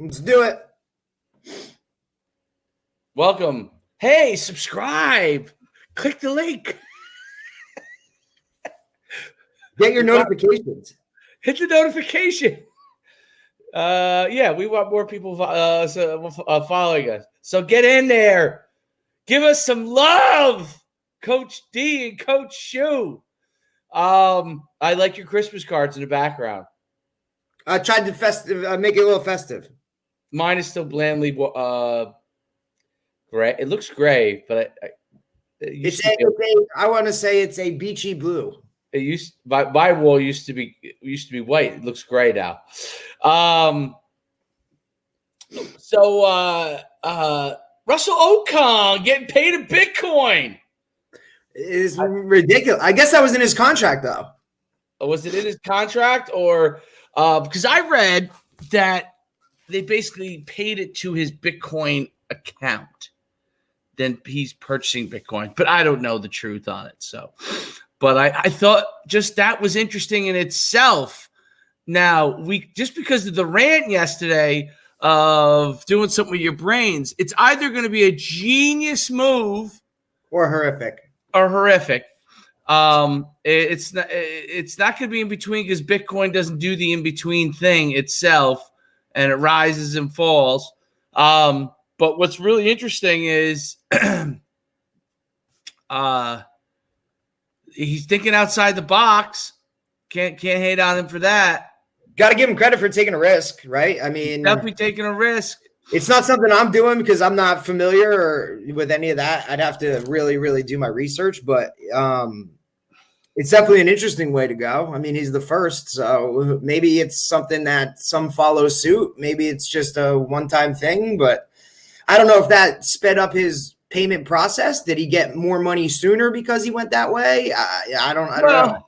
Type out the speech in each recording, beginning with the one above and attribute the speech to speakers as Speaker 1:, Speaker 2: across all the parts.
Speaker 1: Let's do it.
Speaker 2: Welcome. Hey, subscribe. Click the link.
Speaker 1: Get your notifications.
Speaker 2: Hit the notification. Yeah, we want more people following us. So get in there. Give us some love, Coach D and Coach Shu. I like your Christmas cards in the background.
Speaker 1: I tried to make it a little festive.
Speaker 2: Mine is still blandly gray. It looks gray, but
Speaker 1: I want to say it's a beachy blue.
Speaker 2: It used my wall used to be white. It looks gray now. Russell Okung getting paid in Bitcoin.
Speaker 1: It's ridiculous. I guess that was in his contract, though.
Speaker 2: Was it in his contract, or because I read that they basically paid it to his Bitcoin account? Then he's purchasing Bitcoin, but I don't know the truth on it. So, but I thought just that was interesting in itself. Now, just because of the rant yesterday of doing something with your brains, it's either going to be a genius move
Speaker 1: or horrific.
Speaker 2: It's not going to be in between, because Bitcoin doesn't do the in between thing itself, and it rises and falls. But what's really interesting is he's thinking outside the box. Can't hate on him for that.
Speaker 1: Got to give him credit for taking a risk, right? I mean,
Speaker 2: he's definitely taking a risk.
Speaker 1: It's not something I'm doing because I'm not familiar with any of that. I'd have to really, really do my research, but it's definitely an interesting way to go. I mean, he's the first, so maybe it's something that some follow suit. Maybe it's just a one-time thing, but I don't know if that sped up his payment process. Did he get more money sooner because he went that way? I don't know.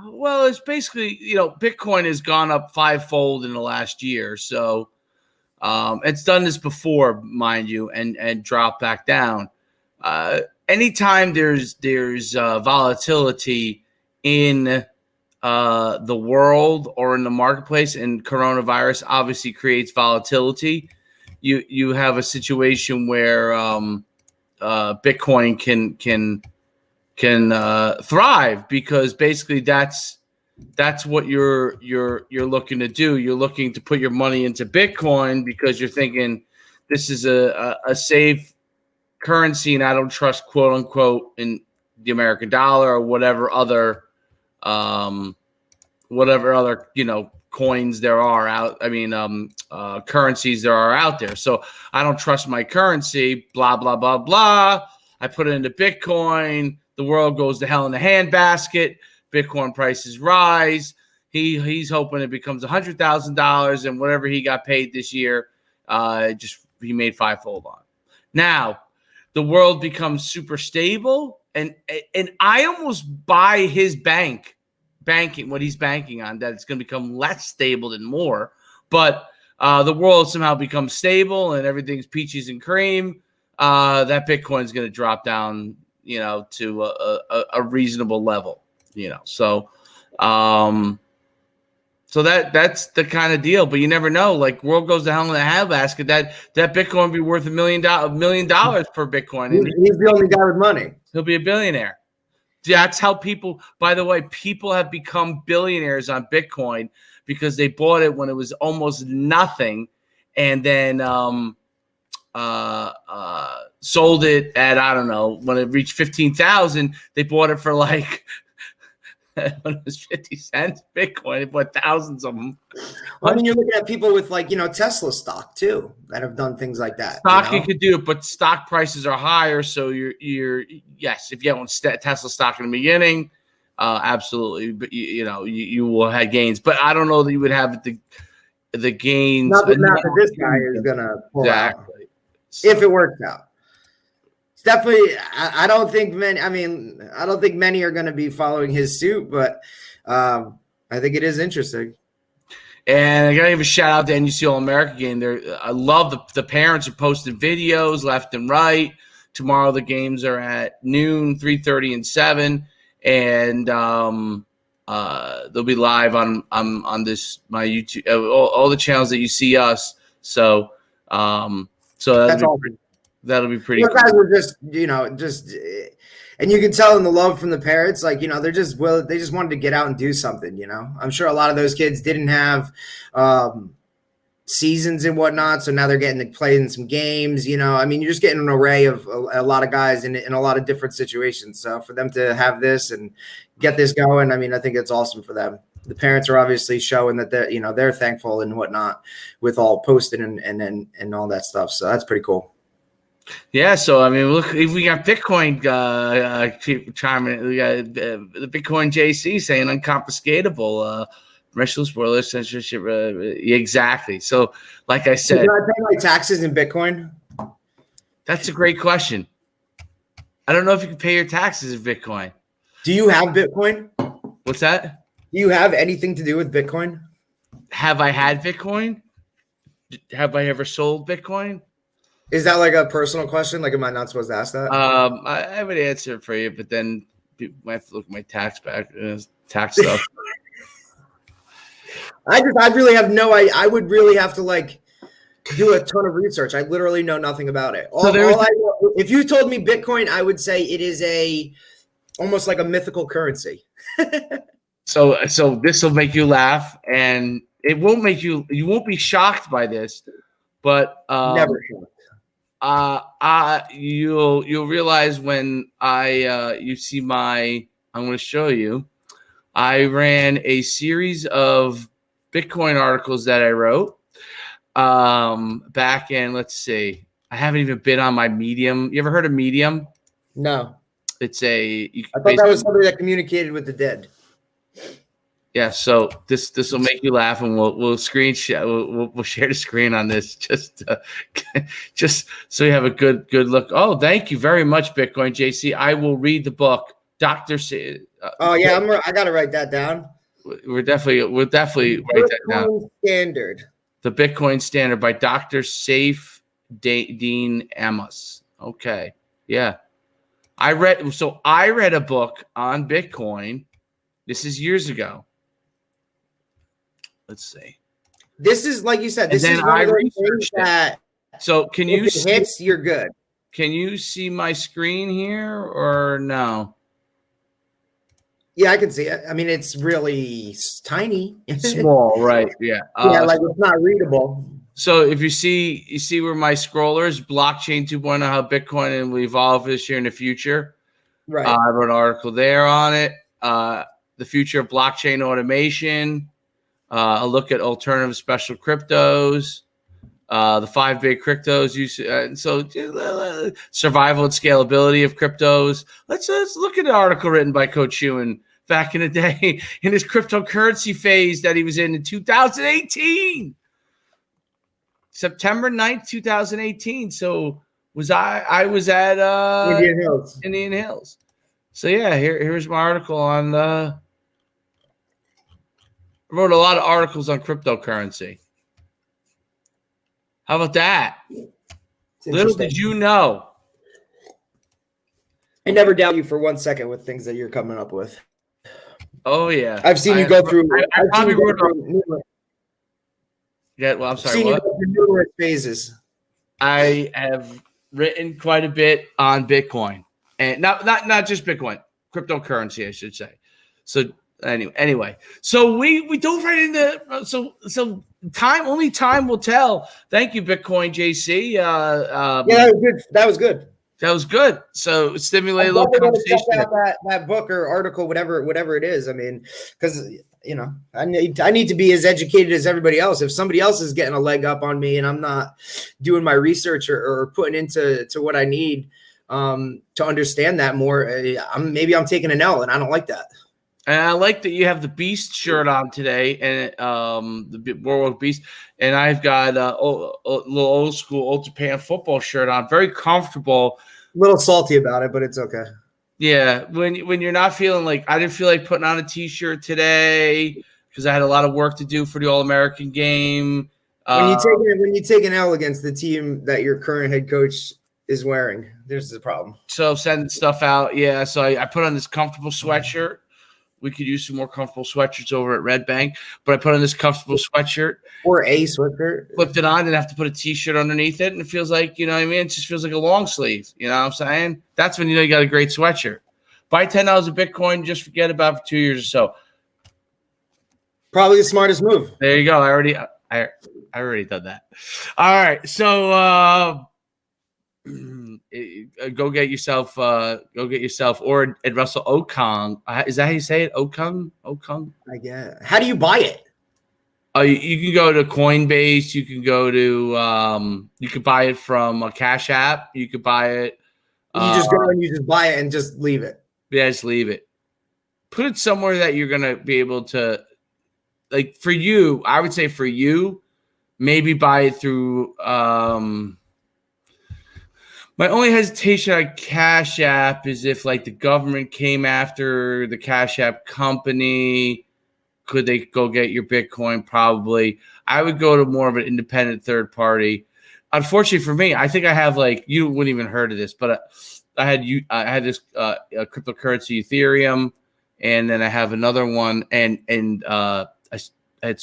Speaker 2: Well, it's basically, Bitcoin has gone up fivefold in the last year. So it's done this before, mind you, and dropped back down. Anytime there's volatility in the world or in the marketplace, and coronavirus obviously creates volatility, you have a situation where Bitcoin can thrive, because basically that's what you're looking to do. You're looking to put your money into Bitcoin because you're thinking this is a safe currency, and I don't trust, quote unquote, in the American dollar or whatever other coins there are out. I mean, currencies there are out there. So I don't trust my currency. Blah blah blah blah. I put it into Bitcoin. The world goes to hell in a handbasket. Bitcoin prices rise. He's hoping it becomes $100,000, and whatever he got paid this year, he made fivefold on. Now, the world becomes super stable, and I almost buy his banking, what he's banking on, that it's going to become less stable than more. But the world somehow becomes stable and everything's peaches and cream. That Bitcoin is going to drop down, to a reasonable level, So, so that's the kind of deal. But you never know. Like, world goes to hell in a handbasket. That Bitcoin would be worth $1 million per Bitcoin.
Speaker 1: He's the only guy with money.
Speaker 2: He'll be a billionaire. That's how people. By the way, people have become billionaires on Bitcoin because they bought it when it was almost nothing, and then sold it at, I don't know, when it reached 15,000, they bought it for like when it was 50 cents Bitcoin. They bought thousands of them.
Speaker 1: I mean, you're looking at people with Tesla stock too that have done things like that.
Speaker 2: Stock you could do it, but stock prices are higher. So you're yes, if you own Tesla stock in the beginning, absolutely, but you will have gains. But I don't know that you would have the gains.
Speaker 1: Not that this guy is gonna pull out. If it works out. It's definitely, I don't think many are going to be following his suit, but I think it is interesting.
Speaker 2: And I got to give a shout out to NUC All-America game. I love the parents are posting videos left and right. Tomorrow the games are at noon, 3:30, and 7, and they'll be live on this my YouTube, all the channels that you see us. So, so
Speaker 1: That's awesome.
Speaker 2: that'll be pretty
Speaker 1: Those
Speaker 2: cool.
Speaker 1: guys were just, and you can tell in the love from the parents, like, they just wanted to get out and do something, I'm sure a lot of those kids didn't have seasons and whatnot, so now they're getting to play in some games, I mean, you're just getting an array of a lot of guys in a lot of different situations. So for them to have this and get this going, I mean, I think it's awesome for them. The parents are obviously showing that they're thankful and whatnot with all posting and all that stuff. So that's pretty cool.
Speaker 2: Yeah, so I mean, look, if we got Bitcoin chiming, we got the Bitcoin JC saying unconfiscatable, permissionless spoiler censorship. Exactly. So, like I said,
Speaker 1: so do I pay my taxes in Bitcoin?
Speaker 2: That's a great question. I don't know if you can pay your taxes in Bitcoin.
Speaker 1: Do you have Bitcoin?
Speaker 2: What's that?
Speaker 1: Do you have anything to do with Bitcoin?
Speaker 2: Have I had Bitcoin? Have I ever sold Bitcoin?
Speaker 1: Is that like a personal question? Like, am I not supposed to ask that?
Speaker 2: I would answer it for you, but then people might have to look at my tax stuff.
Speaker 1: I really have I would really have to like do a ton of research. I literally know nothing about it. If you told me Bitcoin, I would say it is almost like a mythical currency.
Speaker 2: So this will make you laugh, and it won't make you won't be shocked by this, but
Speaker 1: never shocked.
Speaker 2: You'll realize when you see I'm going to show you. I ran a series of Bitcoin articles that I wrote back in, let's see, I haven't even been on my Medium. You ever heard of Medium?
Speaker 1: No.
Speaker 2: It's
Speaker 1: I thought that was somebody that communicated with the dead.
Speaker 2: Yeah, so this will make you laugh, and we'll screen share. We'll share the screen on this just so you have a good look. Oh, thank you very much, Bitcoin JC. I will read the book, Doctor.
Speaker 1: I got to write that down.
Speaker 2: We'll definitely write that down.
Speaker 1: Standard.
Speaker 2: The Bitcoin Standard by Dr. Saif Dean Amos. Okay, yeah. I read a book on Bitcoin. This is years ago. Let's see.
Speaker 1: This is, like you said, this is one of those things that.
Speaker 2: So can you see?
Speaker 1: Hits, you're good.
Speaker 2: Can you see my screen here or no?
Speaker 1: Yeah, I can see it. I mean, it's really tiny.
Speaker 2: Small, right? Yeah.
Speaker 1: Like it's not readable.
Speaker 2: So if you see where my scroller is, blockchain 2.0, how Bitcoin will evolve this year in the future.
Speaker 1: Right.
Speaker 2: I wrote an article there on it. The future of blockchain automation. A look at alternative special cryptos. The 5 big cryptos. Survival and scalability of cryptos. Let's look at the article written by Coach Schuman back in the day in his cryptocurrency phase that he was in 2018. September 9th, 2018. So I was at Indian Hills. So yeah, here's my article on I wrote a lot of articles on cryptocurrency. How about that? Little did you know.
Speaker 1: I never doubt you for 1 second with things that you're coming up with.
Speaker 2: Oh yeah.
Speaker 1: I've seen you go through.
Speaker 2: I probably wrote Yeah, well, I'm sorry. What?
Speaker 1: Numerous phases.
Speaker 2: I have written quite a bit on Bitcoin, and not just Bitcoin, cryptocurrency, I should say. So anyway, so we dove right into so time will tell. Thank you, Bitcoin JC.
Speaker 1: Yeah, that was good.
Speaker 2: That was good. So stimulate a little conversation.
Speaker 1: Check out that book or article, whatever it is. I mean, because I need to be as educated as everybody else. If somebody else is getting a leg up on me and I'm not doing my research or putting into what I need to understand that more, maybe I'm taking an L, and I don't like that.
Speaker 2: And I like that you have the Beast shirt on today, and the World Beast, and I've got a little old school Old Japan football shirt on. Very comfortable.
Speaker 1: A little salty about it, but it's okay. Yeah,
Speaker 2: when you're not feeling like, I didn't feel like putting on a T-shirt today because I had a lot of work to do for the All-American game.
Speaker 1: When you take an L against the team that your current head coach is wearing, there's the problem.
Speaker 2: So sending stuff out, yeah. So I put on this comfortable sweatshirt We could use some more comfortable sweatshirts over at Red Bank. But I put on this comfortable sweatshirt.
Speaker 1: Or a sweatshirt.
Speaker 2: Flipped it on, didn't have to put a T-shirt underneath it. And it feels like, you know what I mean? It just feels like a long sleeve. You know what I'm saying? That's when you know you got a great sweatshirt. Buy $10 of Bitcoin, just forget about it for 2 years or so.
Speaker 1: Probably the smartest move.
Speaker 2: There you go. I already done that. All right. So go get yourself or at Russell Okung. Is that how you say it? Okung?
Speaker 1: I guess. How do you buy it?
Speaker 2: You can go to Coinbase. You can go to you could buy it from a Cash App. You could buy it.
Speaker 1: You just go and you just buy it and just leave it.
Speaker 2: Yeah, just leave it. Put it somewhere that you're gonna be able to, like, for you. I would say for you, maybe buy it through. My only hesitation on Cash App is if, like, the government came after the Cash App company. Could they go get your Bitcoin? Probably. I would go to more of an independent third party. Unfortunately for me, I think I have, like, you wouldn't even heard of this, but I had this cryptocurrency Ethereum, and then I have another one, and I had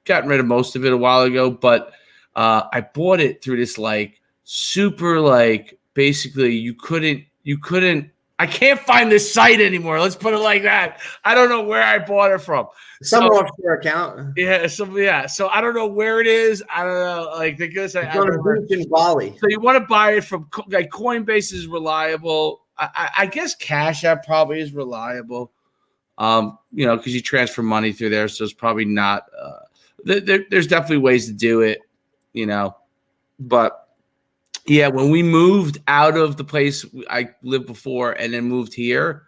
Speaker 2: gotten rid of most of it a while ago, but I bought it through this, like, super, like, basically you couldn't. I can't find this site anymore. Let's put it like that. I don't know where I bought it from.
Speaker 1: Some offshore account.
Speaker 2: Yeah. So I don't know where it is. I don't know. Like, it's on
Speaker 1: a beach in Bali.
Speaker 2: So you want to buy it from, like, Coinbase is reliable. I guess Cash App probably is reliable. Because you transfer money through there, so it's probably not. There's definitely ways to do it, but. Yeah, when we moved out of the place I lived before and then moved here,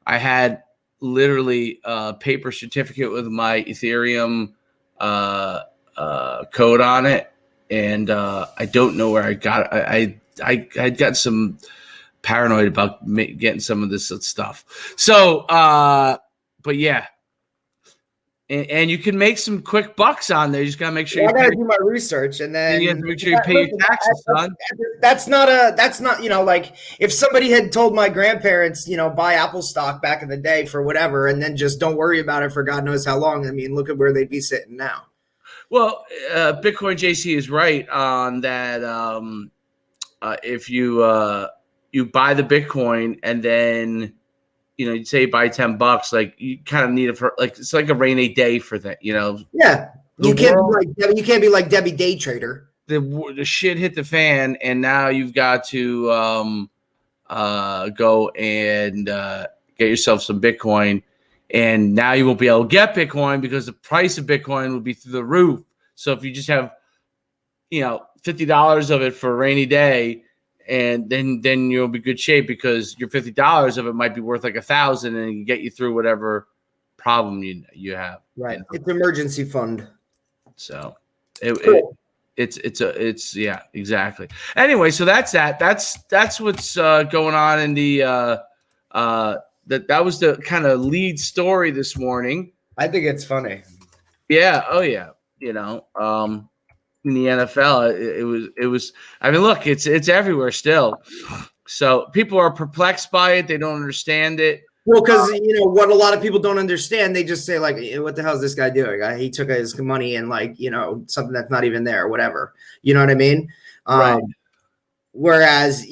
Speaker 2: I had literally a paper certificate with my Ethereum code on it, and I don't know where I got it. I got some paranoid about getting some of this stuff. So, but yeah. And you can make some quick bucks on there. You just gotta make sure.
Speaker 1: I gotta do my research, and then
Speaker 2: you have to make sure you pay your taxes, son.
Speaker 1: That's not like if somebody had told my grandparents, buy Apple stock back in the day for whatever, and then just don't worry about it for God knows how long. I mean, look at where they'd be sitting now.
Speaker 2: Well, Bitcoin JC is right on that. If you buy the Bitcoin and then. You'd say buy $10, like, you kind of need it for, like, it's like a rainy day for that, Yeah,
Speaker 1: you can't be like Debbie Day Trader.
Speaker 2: The shit hit the fan, and now you've got to go and get yourself some Bitcoin, and now you won't be able to get Bitcoin because the price of Bitcoin will be through the roof. So if you just have, $50 of it for a rainy day. And then you'll be good shape because your $50 of it might be worth like $1,000 and it can get you through whatever problem you have.
Speaker 1: Right. It's emergency fund. So
Speaker 2: it's yeah, exactly. Anyway, so that's that. That's what's going on in the that was the kind of lead story this morning.
Speaker 1: I think it's funny.
Speaker 2: Yeah. Oh yeah. In the NFL, it was. I mean, look, it's everywhere still. So people are perplexed by it. They don't understand it.
Speaker 1: Well, because what a lot of people don't understand, they just say, like, "What the hell is this guy doing? He took his money and, like, something that's not even there, or whatever." You know what I mean?
Speaker 2: Right.
Speaker 1: Whereas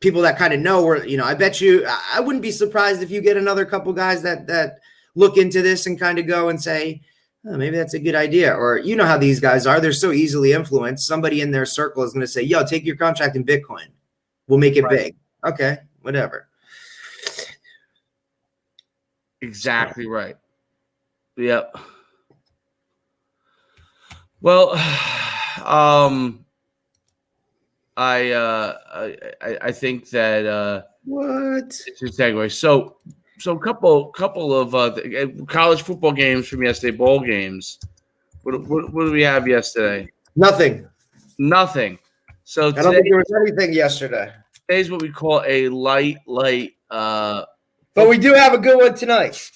Speaker 1: people that kind of know, I bet you, I wouldn't be surprised if you get another couple guys that look into this and kind of go and say, oh, maybe that's a good idea. Or how these guys are. They're so easily influenced. Somebody in their circle is going to say, yo, take your contract in Bitcoin. We'll make it big. Okay, whatever.
Speaker 2: Exactly right. Yep. Well, I think that
Speaker 1: what?
Speaker 2: It's a segue. So a couple of college football games from yesterday, bowl games. What do we have yesterday?
Speaker 1: Nothing.
Speaker 2: So
Speaker 1: I don't think there was anything yesterday.
Speaker 2: Today's what we call a light.
Speaker 1: But we do have a good one tonight.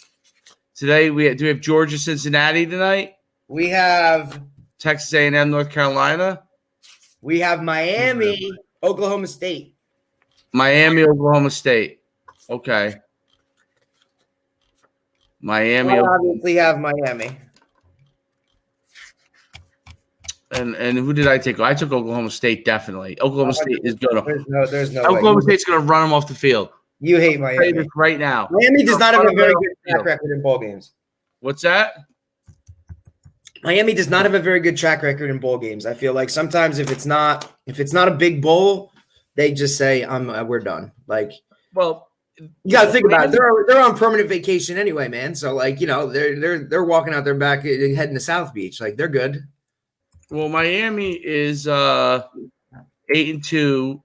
Speaker 2: Today we have Georgia, Cincinnati tonight.
Speaker 1: We have
Speaker 2: Texas A&M, North Carolina.
Speaker 1: We have Miami, Oklahoma State.
Speaker 2: Miami, Oklahoma State. Okay. Miami.
Speaker 1: I obviously have Miami.
Speaker 2: And who did I take? I took Oklahoma State, definitely. Oklahoma State is good.
Speaker 1: There's no way.
Speaker 2: Oklahoma State's going to run them off the field.
Speaker 1: You hate
Speaker 2: Say
Speaker 1: Miami.
Speaker 2: this right now.
Speaker 1: Miami does not have a very good track record in bowl games.
Speaker 2: What's that?
Speaker 1: Miami does not have a very good track record in bowl games. I feel like sometimes if it's not a big bowl, they just say we're done. Like,
Speaker 2: well,
Speaker 1: you got to think about it. They're on permanent vacation anyway, man. So like, they're walking out their back heading to South Beach. Like, they're good.
Speaker 2: Well, Miami is 8-2.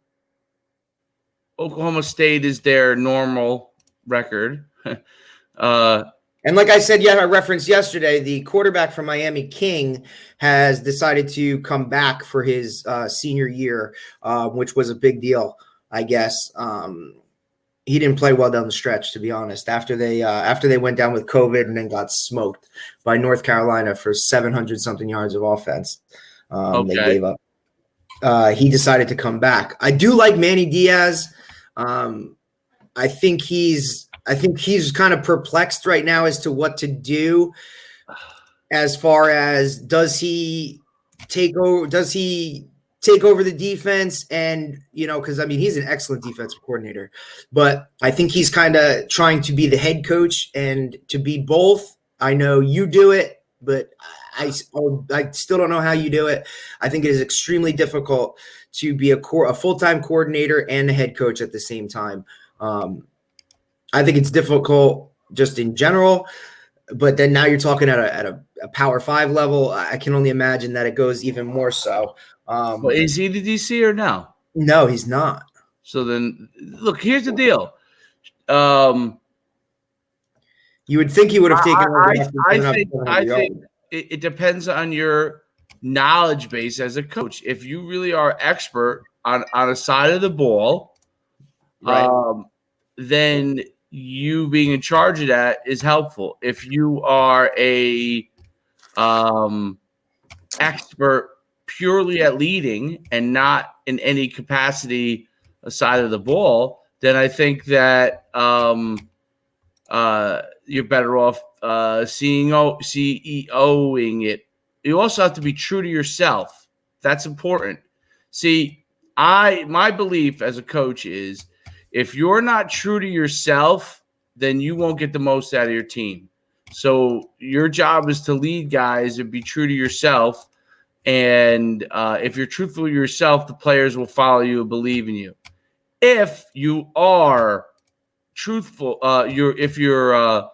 Speaker 2: Oklahoma State is their normal record.
Speaker 1: And like I said, I referenced yesterday, the quarterback from Miami, King, has decided to come back for his senior year, which was a big deal, I guess. He didn't play well down the stretch, to be honest. After they went down with COVID and then got smoked by North Carolina for 700-something yards of offense, they gave up. He decided to come back. I do like Manny Diaz. I think he's kind of perplexed right now as to what to do as far as does he take over the defense and, because, I mean, he's an excellent defensive coordinator, but I think he's kind of trying to be the head coach and to be both. I know you do it, but I still don't know how you do it. I think it is extremely difficult to be a full-time coordinator and a head coach at the same time. I think it's difficult just in general, but then now you're talking at a Power 5 level. I can only imagine that it goes even more so.
Speaker 2: Well, is he the DC or no?
Speaker 1: No, he's not.
Speaker 2: So then, look, here's the deal.
Speaker 1: You would think he would have taken over.
Speaker 2: I think it depends on your knowledge base as a coach. If you really are expert on a side of the ball, right, then you being in charge of that is helpful. If you are a expert purely at leading and not in any capacity aside of the ball, then I think that you're better off CEOing it. You also have to be true to yourself. That's important. See, my belief as a coach is if you're not true to yourself, then you won't get the most out of your team. So your job is to lead guys and be true to yourself. And if you're truthful to yourself, the players will follow you and believe in you. If you are truthful, if you're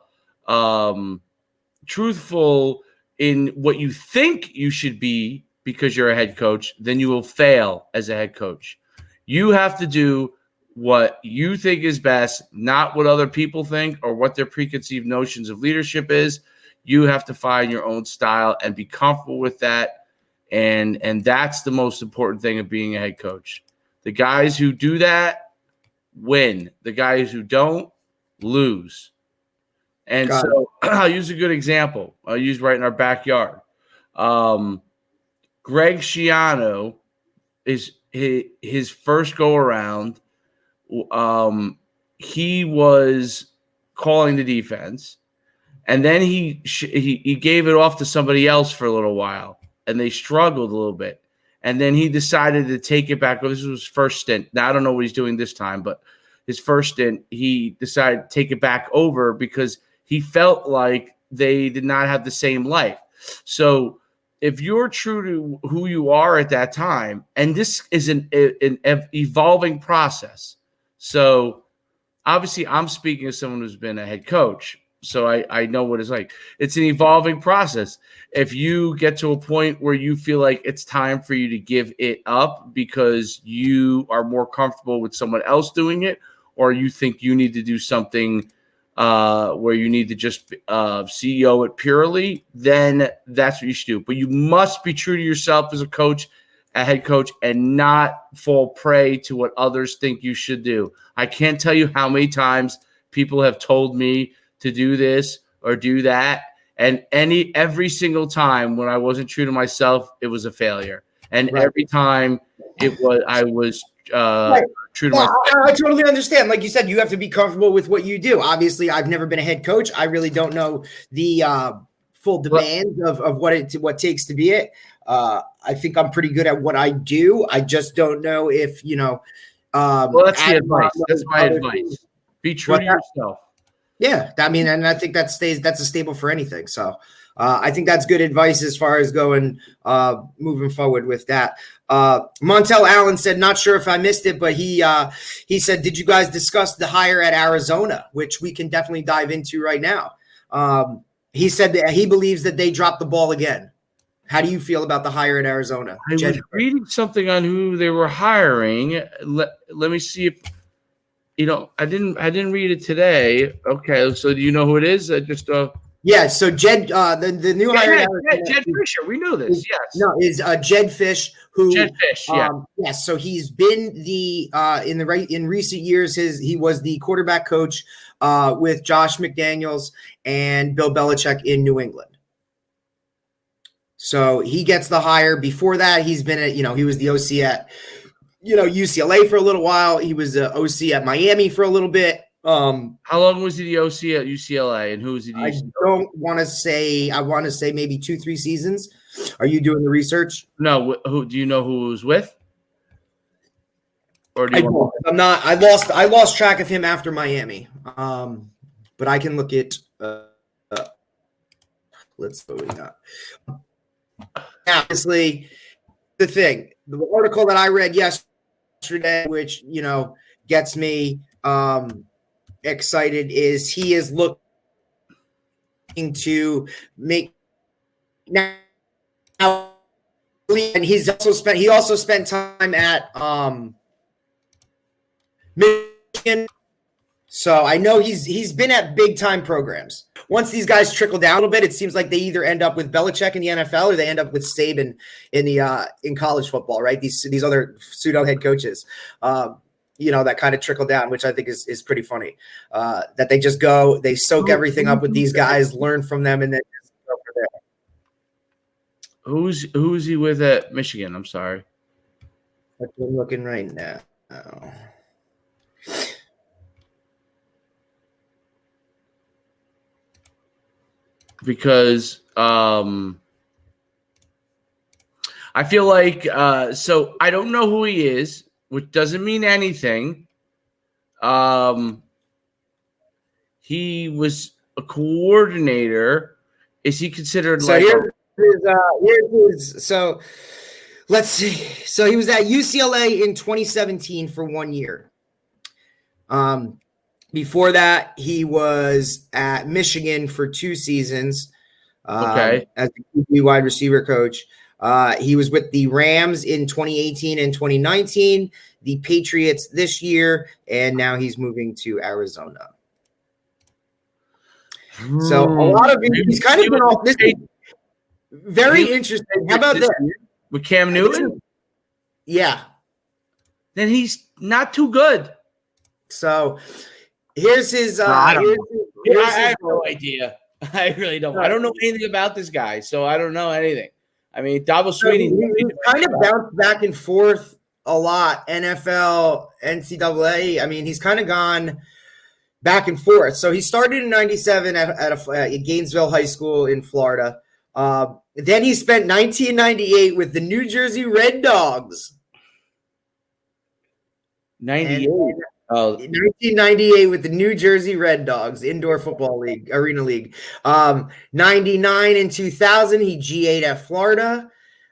Speaker 2: truthful in what you think you should be because you're a head coach, then you will fail as a head coach. You have to do what you think is best, not what other people think or what their preconceived notions of leadership is. You have to find your own style and be comfortable with that. And that's the most important thing of being a head coach. The guys who do that win. The guys who don't lose. And so I'll use a good example. I'll use right in our backyard. Greg Schiano is his first go around. He was calling the defense, and then he gave it off to somebody else for a little while, and they struggled a little bit. And then he decided to take it back. Well, this was his first stint. Now, I don't know what he's doing this time, but his first stint, he decided to take it back over because he felt like they did not have the same life. So if you're true to who you are at that time, and this is an evolving process. So obviously I'm speaking as someone who's been a head coach, so I know what it's like. It's an evolving process. If you get to a point where you feel like it's time for you to give it up because you are more comfortable with someone else doing it, or you think you need to do something where you need to just CEO it purely, then that's what you should do. But you must be true to yourself as a coach, a head coach, and not fall prey to what others think you should do. I can't tell you how many times people have told me to do this or do that, and every single time when I wasn't true to myself, it was a failure. And every time I was
Speaker 1: Right.
Speaker 2: true to
Speaker 1: Well,
Speaker 2: my.
Speaker 1: I totally understand. Like you said, you have to be comfortable with what you do. Obviously, I've never been a head coach. I really don't know the full demands of what it takes to be it. I think I'm pretty good at what I do. I just don't know if
Speaker 2: Well, that's the
Speaker 1: adding
Speaker 2: advice.
Speaker 1: on
Speaker 2: That's
Speaker 1: those
Speaker 2: my
Speaker 1: other
Speaker 2: advice.
Speaker 1: things.
Speaker 2: Be true to yourself.
Speaker 1: Yeah, I mean, and I think that's a staple for anything. So I think that's good advice as far as going moving forward with that. Montel Allen said, not sure if I missed it, but he said, did you guys discuss the hire at Arizona, which we can definitely dive into right now? He said that he believes that they dropped the ball again. How do you feel about the hire at Arizona?
Speaker 2: I was reading something on who they were hiring. Let me see if I didn't read it today. Okay, so do you know who it is?
Speaker 1: Yeah, so Jed, the new hire at Arizona,
Speaker 2: Jed Fisher. We knew this. Yes.
Speaker 1: Is Jed Fish, who
Speaker 2: Jed Fish. Yeah.
Speaker 1: Yes, so he's been in recent years. He was the quarterback coach with Josh McDaniels and Bill Belichick in New England. So he gets the hire. Before that, he's been he was the OC at UCLA for a little while. He was the OC at Miami for a little bit.
Speaker 2: How long was he the OC at UCLA, and who was he?
Speaker 1: I don't want to say. I want to say maybe 2-3 seasons. Are you doing the research?
Speaker 2: No. Who do you know who was with? Or
Speaker 1: I'm not. I lost track of him after Miami. But I can look at. Let's see what we got. Obviously, the article that I read yesterday, which gets me excited, is he is looking to make now, and he also spent time at Michigan. So I know he's been at big time programs. Once these guys trickle down a little bit, it seems like they either end up with Belichick in the NFL or they end up with Saban in college football, right? These other pseudo head coaches, that kind of trickle down, which I think is pretty funny. That they soak everything up with these guys, learn from them, and then just go from
Speaker 2: there. Who's he with at Michigan? I'm sorry.
Speaker 1: I'm looking right now.
Speaker 2: Because I feel like so I don't know who he is, which doesn't mean anything. He was a coordinator. Is he considered
Speaker 1: so let's see. So he was at UCLA in 2017 for 1 year. Before that, he was at Michigan for 2 seasons as the wide receiver coach. He was with the Rams in 2018 and 2019, the Patriots this year, and now he's moving to Arizona. So a lot of he's kind of been off. This is very interesting. How about this?
Speaker 2: With Cam Newton?
Speaker 1: Yeah.
Speaker 2: Then he's not too good.
Speaker 1: So here's his.
Speaker 2: I have no idea. I really don't. I don't know anything about this guy, so I don't know anything. I mean, Dabo Sweeney
Speaker 1: kind of bounced back and forth a lot. NFL, NCAA. I mean, he's kind of gone back and forth. So he started in '97 at Gainesville High School in Florida. Then he spent 1998 with the New Jersey Red Dogs.
Speaker 2: 98.
Speaker 1: 1998 with the New Jersey Red Dogs, Indoor Football League, Arena League. 99 and 2000, he G8 at Florida.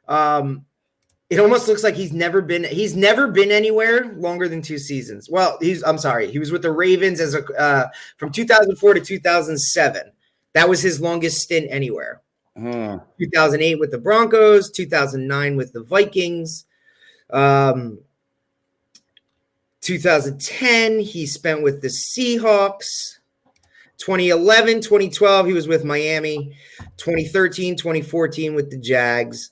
Speaker 1: It almost looks like he's never been anywhere longer than 2 seasons. Well, he was with the Ravens from 2004 to 2007. That was his longest stint anywhere. 2008 with the Broncos, 2009 with the Vikings. 2010, he spent with the Seahawks. 2011, 2012, he was with Miami. 2013, 2014 with the Jags.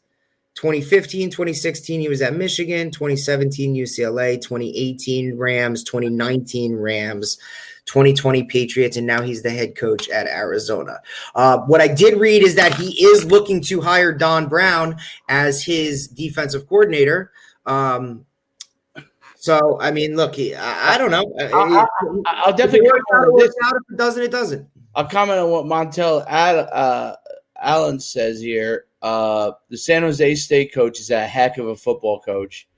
Speaker 1: 2015, 2016, he was at Michigan. 2017, UCLA. 2018, Rams. 2019, Rams. 2020 Patriots, and now he's the head coach at Arizona. What I did read is that he is looking to hire Don Brown as his defensive coordinator. So I mean, look, I don't know.
Speaker 2: I'll definitely comment on this.
Speaker 1: If it doesn't, it doesn't.
Speaker 2: I'll comment on what Montel Allen says here. The San Jose State coach is a heck of a football coach.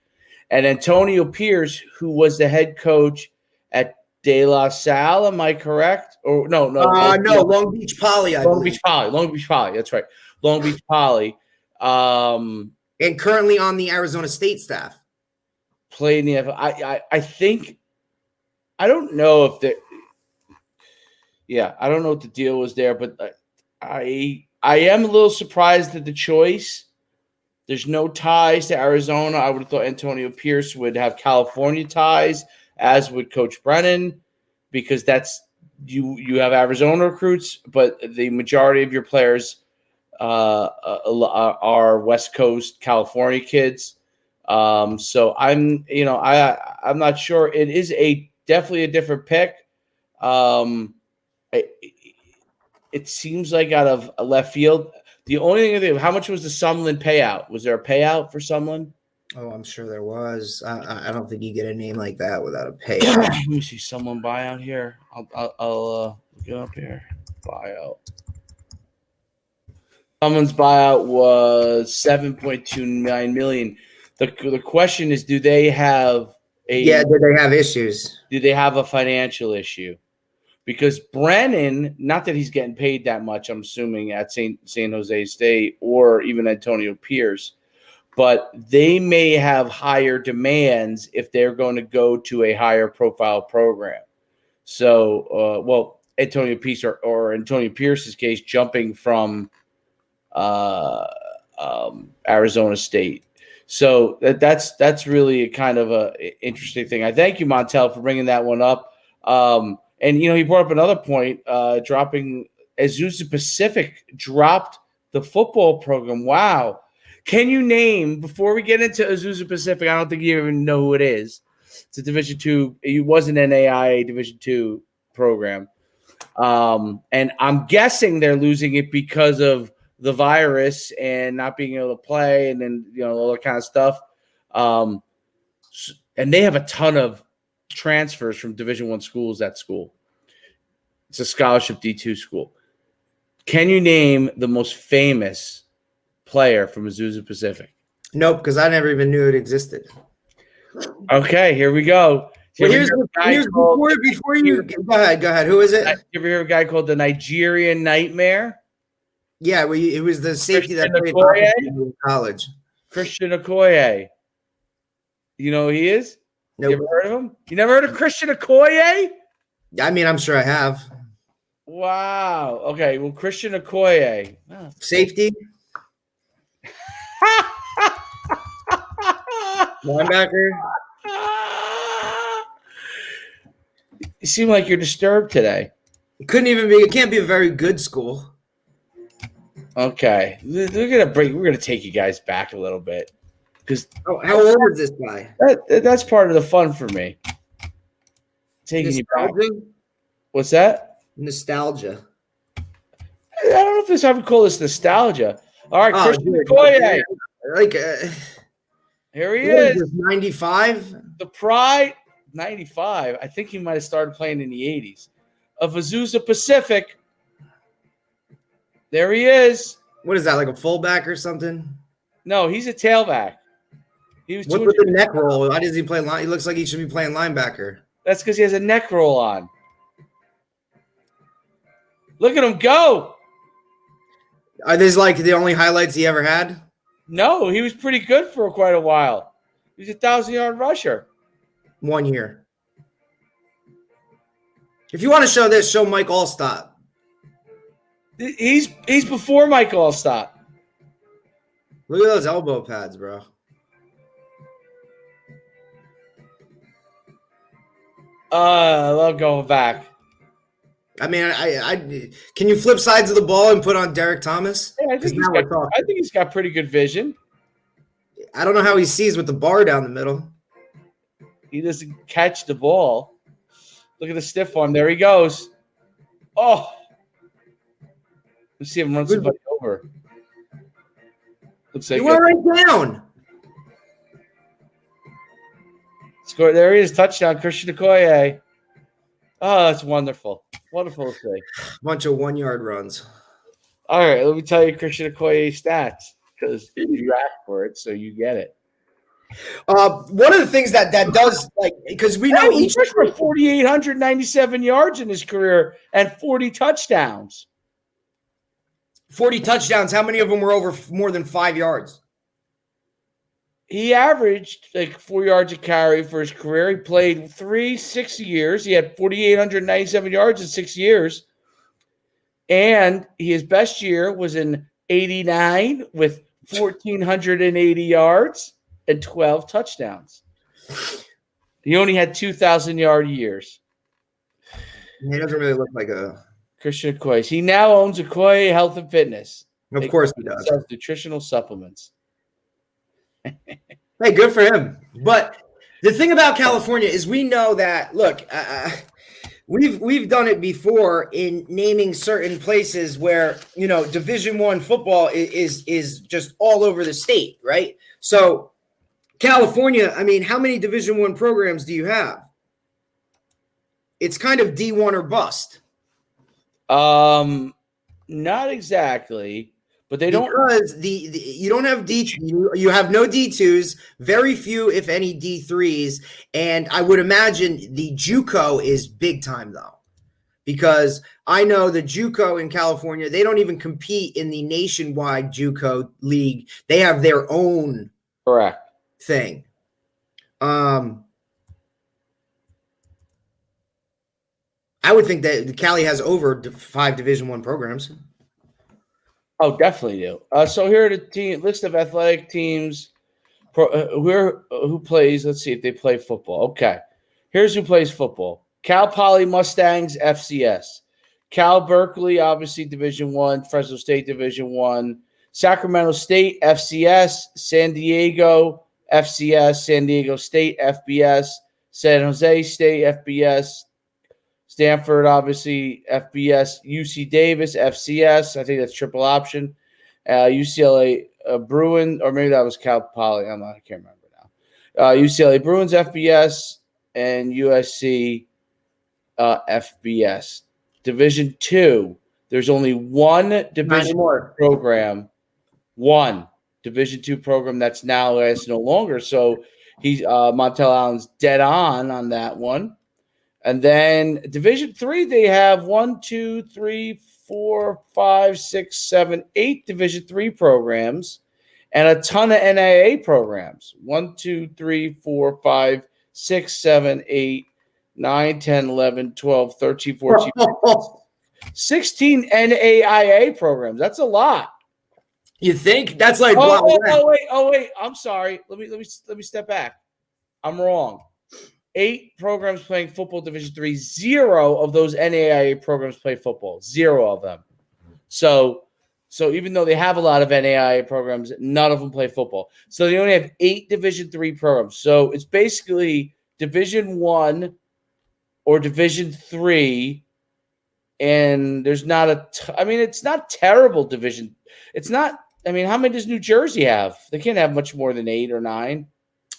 Speaker 2: And Antonio Pierce, who was the head coach at De La Salle, am I correct? Or no,
Speaker 1: Long Beach Poly,
Speaker 2: Long Beach Poly. That's right. Long Beach Poly.
Speaker 1: And currently on the Arizona State staff.
Speaker 2: Played in the NFL. I think I don't know if the I don't know what the deal was there, but I am a little surprised at the choice. There's no ties to Arizona. I would have thought Antonio Pierce would have California ties, as would Coach Brennan, because that's you have Arizona recruits, but the majority of your players are West Coast California kids. So I'm not sure. It is definitely a different pick. It seems like out of a left field. The only thing, how much was the Sumlin payout? Was there a payout for Sumlin?
Speaker 1: Oh, I'm sure there was. I don't think you get a name like that without a payout.
Speaker 2: Let me see Sumlin buyout here. I'll look it up here. Buyout. Sumlin's buyout was $7.29 million. The question is, do they have
Speaker 1: do they have issues?
Speaker 2: Do they have a financial issue? Because Brennan, not that he's getting paid that much, I'm assuming, at San Jose State or even Antonio Pierce, but they may have higher demands if they're going to go to a higher profile program. So, Antonio Pierce or Antonio Pierce's case, jumping from Arizona State. So that's really a kind of a interesting thing. I thank you, Montel, for bringing that one up. And, he brought up another point, dropping Azusa Pacific dropped the football program. Wow. Can you name, before we get into Azusa Pacific, I don't think you even know who it is. It's a Division II. It was an NAIA Division II program. And I'm guessing they're losing it because of the virus and not being able to play and then, all that kind of stuff. And they have a ton of transfers from Division I schools at school. It's a scholarship D2 school. Can you name the most famous player from Azusa Pacific?
Speaker 1: Nope, because I never even knew it existed.
Speaker 2: Okay, here we go.
Speaker 1: Before you go ahead. Who is it?
Speaker 2: You ever hear of a guy called the Nigerian Nightmare?
Speaker 1: Yeah, it was the safety
Speaker 2: Christian
Speaker 1: that played
Speaker 2: Okoye?
Speaker 1: in college.
Speaker 2: Christian Okoye. You know who he is?
Speaker 1: Nope.
Speaker 2: You ever heard of him? You never heard of Christian Okoye?
Speaker 1: I mean, I'm sure I have.
Speaker 2: Wow. Okay. Well, Christian Okoye. Oh,
Speaker 1: safety. Linebacker.
Speaker 2: You seem like you're disturbed today.
Speaker 1: It can't be a very good school.
Speaker 2: Okay. We're gonna take you guys back a little bit. Because
Speaker 1: how old is this guy?
Speaker 2: That's part of the fun for me. Taking you back. What's that?
Speaker 1: Nostalgia.
Speaker 2: I don't know if I would call this nostalgia. All right, Christian Okoye. Here he is.
Speaker 1: 95.
Speaker 2: The pride, 95. I think he might have started playing in the 80s. Of Azusa Pacific. There he is.
Speaker 1: What is that, like a fullback or something?
Speaker 2: No, he's a tailback. He was.
Speaker 1: What's with the neck roll? Why does he play line? He looks like he should be playing linebacker.
Speaker 2: That's because he has a neck roll on. Look at him go.
Speaker 1: Are these like the only highlights he ever had?
Speaker 2: No, he was pretty good for quite a while. He was a 1,000-yard rusher.
Speaker 1: 1 year. If you want to show this, show Mike Allstott.
Speaker 2: He's before Mike Allstott.
Speaker 1: Look at those elbow pads, bro.
Speaker 2: I love going back.
Speaker 1: I mean, I can you flip sides of the ball and put on Derek Thomas?
Speaker 2: Yeah, I think he's got pretty good vision.
Speaker 1: I don't know how he sees with the bar down the middle.
Speaker 2: He doesn't catch the ball. Look at the stiff arm. There he goes. Oh. Let's see him run somebody over. Looks like
Speaker 1: he went right down.
Speaker 2: Score. There he is. Touchdown, Christian Okoye. Oh, that's wonderful. Wonderful to see.
Speaker 1: Bunch of 1 yard runs.
Speaker 2: All right, let me tell you Christian Okoye stats because you asked for it, so you get it.
Speaker 1: One of the things that does, like, because we know
Speaker 2: he rushed for 4,897 yards in his career and 40 touchdowns.
Speaker 1: 40 touchdowns. How many of them were over more than 5 yards?
Speaker 2: He averaged like 4 yards a carry for his career. He played 6 years. He had 4,897 yards in 6 years. And his best year was in 89 with 1,480 yards and 12 touchdowns. He only had 2,000-yard years.
Speaker 1: He doesn't really look like a
Speaker 2: Christian Okoye. He now owns Okoye Health and Fitness.
Speaker 1: Of course he does.
Speaker 2: Sells nutritional supplements.
Speaker 1: Hey, good for him. But the thing about California is we know that, look, we've done it before in naming certain places where, you know, Division I football is just all over the state, right? So California, I mean, how many Division I programs do you have? It's kind of D1 or bust.
Speaker 2: Not exactly. But they don't,
Speaker 1: because you don't have D2, you have no D2s, very few, if any, D3s, and I would imagine the JUCO is big time though, because I know the JUCO in California, they don't even compete in the nationwide JUCO league; they have their own
Speaker 2: correct
Speaker 1: thing. I would think that Cali has over 5 Division I programs.
Speaker 2: Oh, definitely do. So here are the list of athletic teams who plays. Let's see if they play football. Okay. Here's who plays football. Cal Poly Mustangs, FCS. Cal Berkeley, obviously Division I. Fresno State, Division I. Sacramento State, FCS. San Diego, FCS. San Diego State, FBS. San Jose State, FBS. Stanford, obviously, FBS. UC Davis, FCS. I think that's triple option. UCLA Bruins, or maybe that was Cal Poly. I can't remember now. UCLA Bruins, FBS, and USC FBS. Division II, there's only one Division program. One Division II program that's now is no longer. So he's Montel Allen's dead on that one. And then Division III, they have 1, 2, 3, 4, 5, 6, 7, 8 Division III programs and a ton of NAIA programs. 1, 2, 3, 4, 5, 6, 7, 8, 9, 10, 11, 12, 13, 14, 16 NAIA programs. That's a lot.
Speaker 1: You think? That's like
Speaker 2: wait. I'm sorry. Let me step back. I'm wrong. 8 programs playing football Division III. 0 of those NAIA programs play football. 0 of them. So even though they have a lot of NAIA programs, none of them play football. So they only have 8 Division III programs. So it's basically Division I or Division III, and there's not it's not terrible division. It's not. I mean, how many does New Jersey have? They can't have much more than 8 or 9.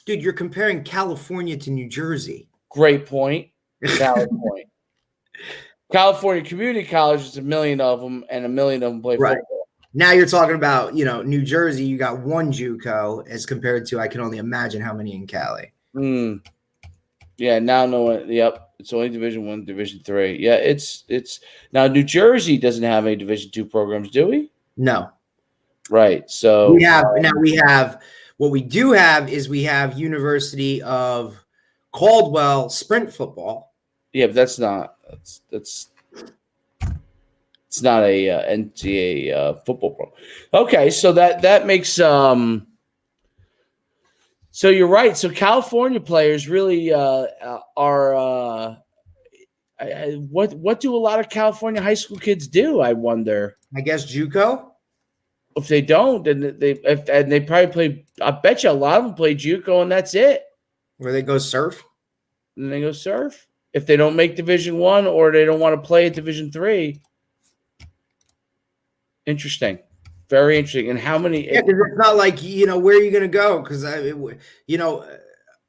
Speaker 1: Dude, you're comparing California to New Jersey.
Speaker 2: Great point. Valid point. California Community College is 1 million of them, and 1 million of them play football.
Speaker 1: Now you're talking about, New Jersey, you got one JUCO as compared to, I can only imagine how many in Cali.
Speaker 2: Yeah, now no one. Yep, it's only Division I, Division III. Yeah, it's now New Jersey doesn't have any Division II programs, do we?
Speaker 1: No.
Speaker 2: Right. So
Speaker 1: we have what we do have is we have University of Caldwell sprint football.
Speaker 2: Yeah, but that's not it's not a NCAA football program. Okay, so that makes So you're right. So California players really are. What do a lot of California high school kids do? I wonder.
Speaker 1: I guess JUCO.
Speaker 2: If they don't, then they probably play. I bet you a lot of them play JUCO, and that's it.
Speaker 1: Where they go surf.
Speaker 2: And they go surf. If they don't make Division I or they don't want to play at Division III. Interesting. Very interesting. And how many?
Speaker 1: Yeah, because it's not like, where are you going to go? Because,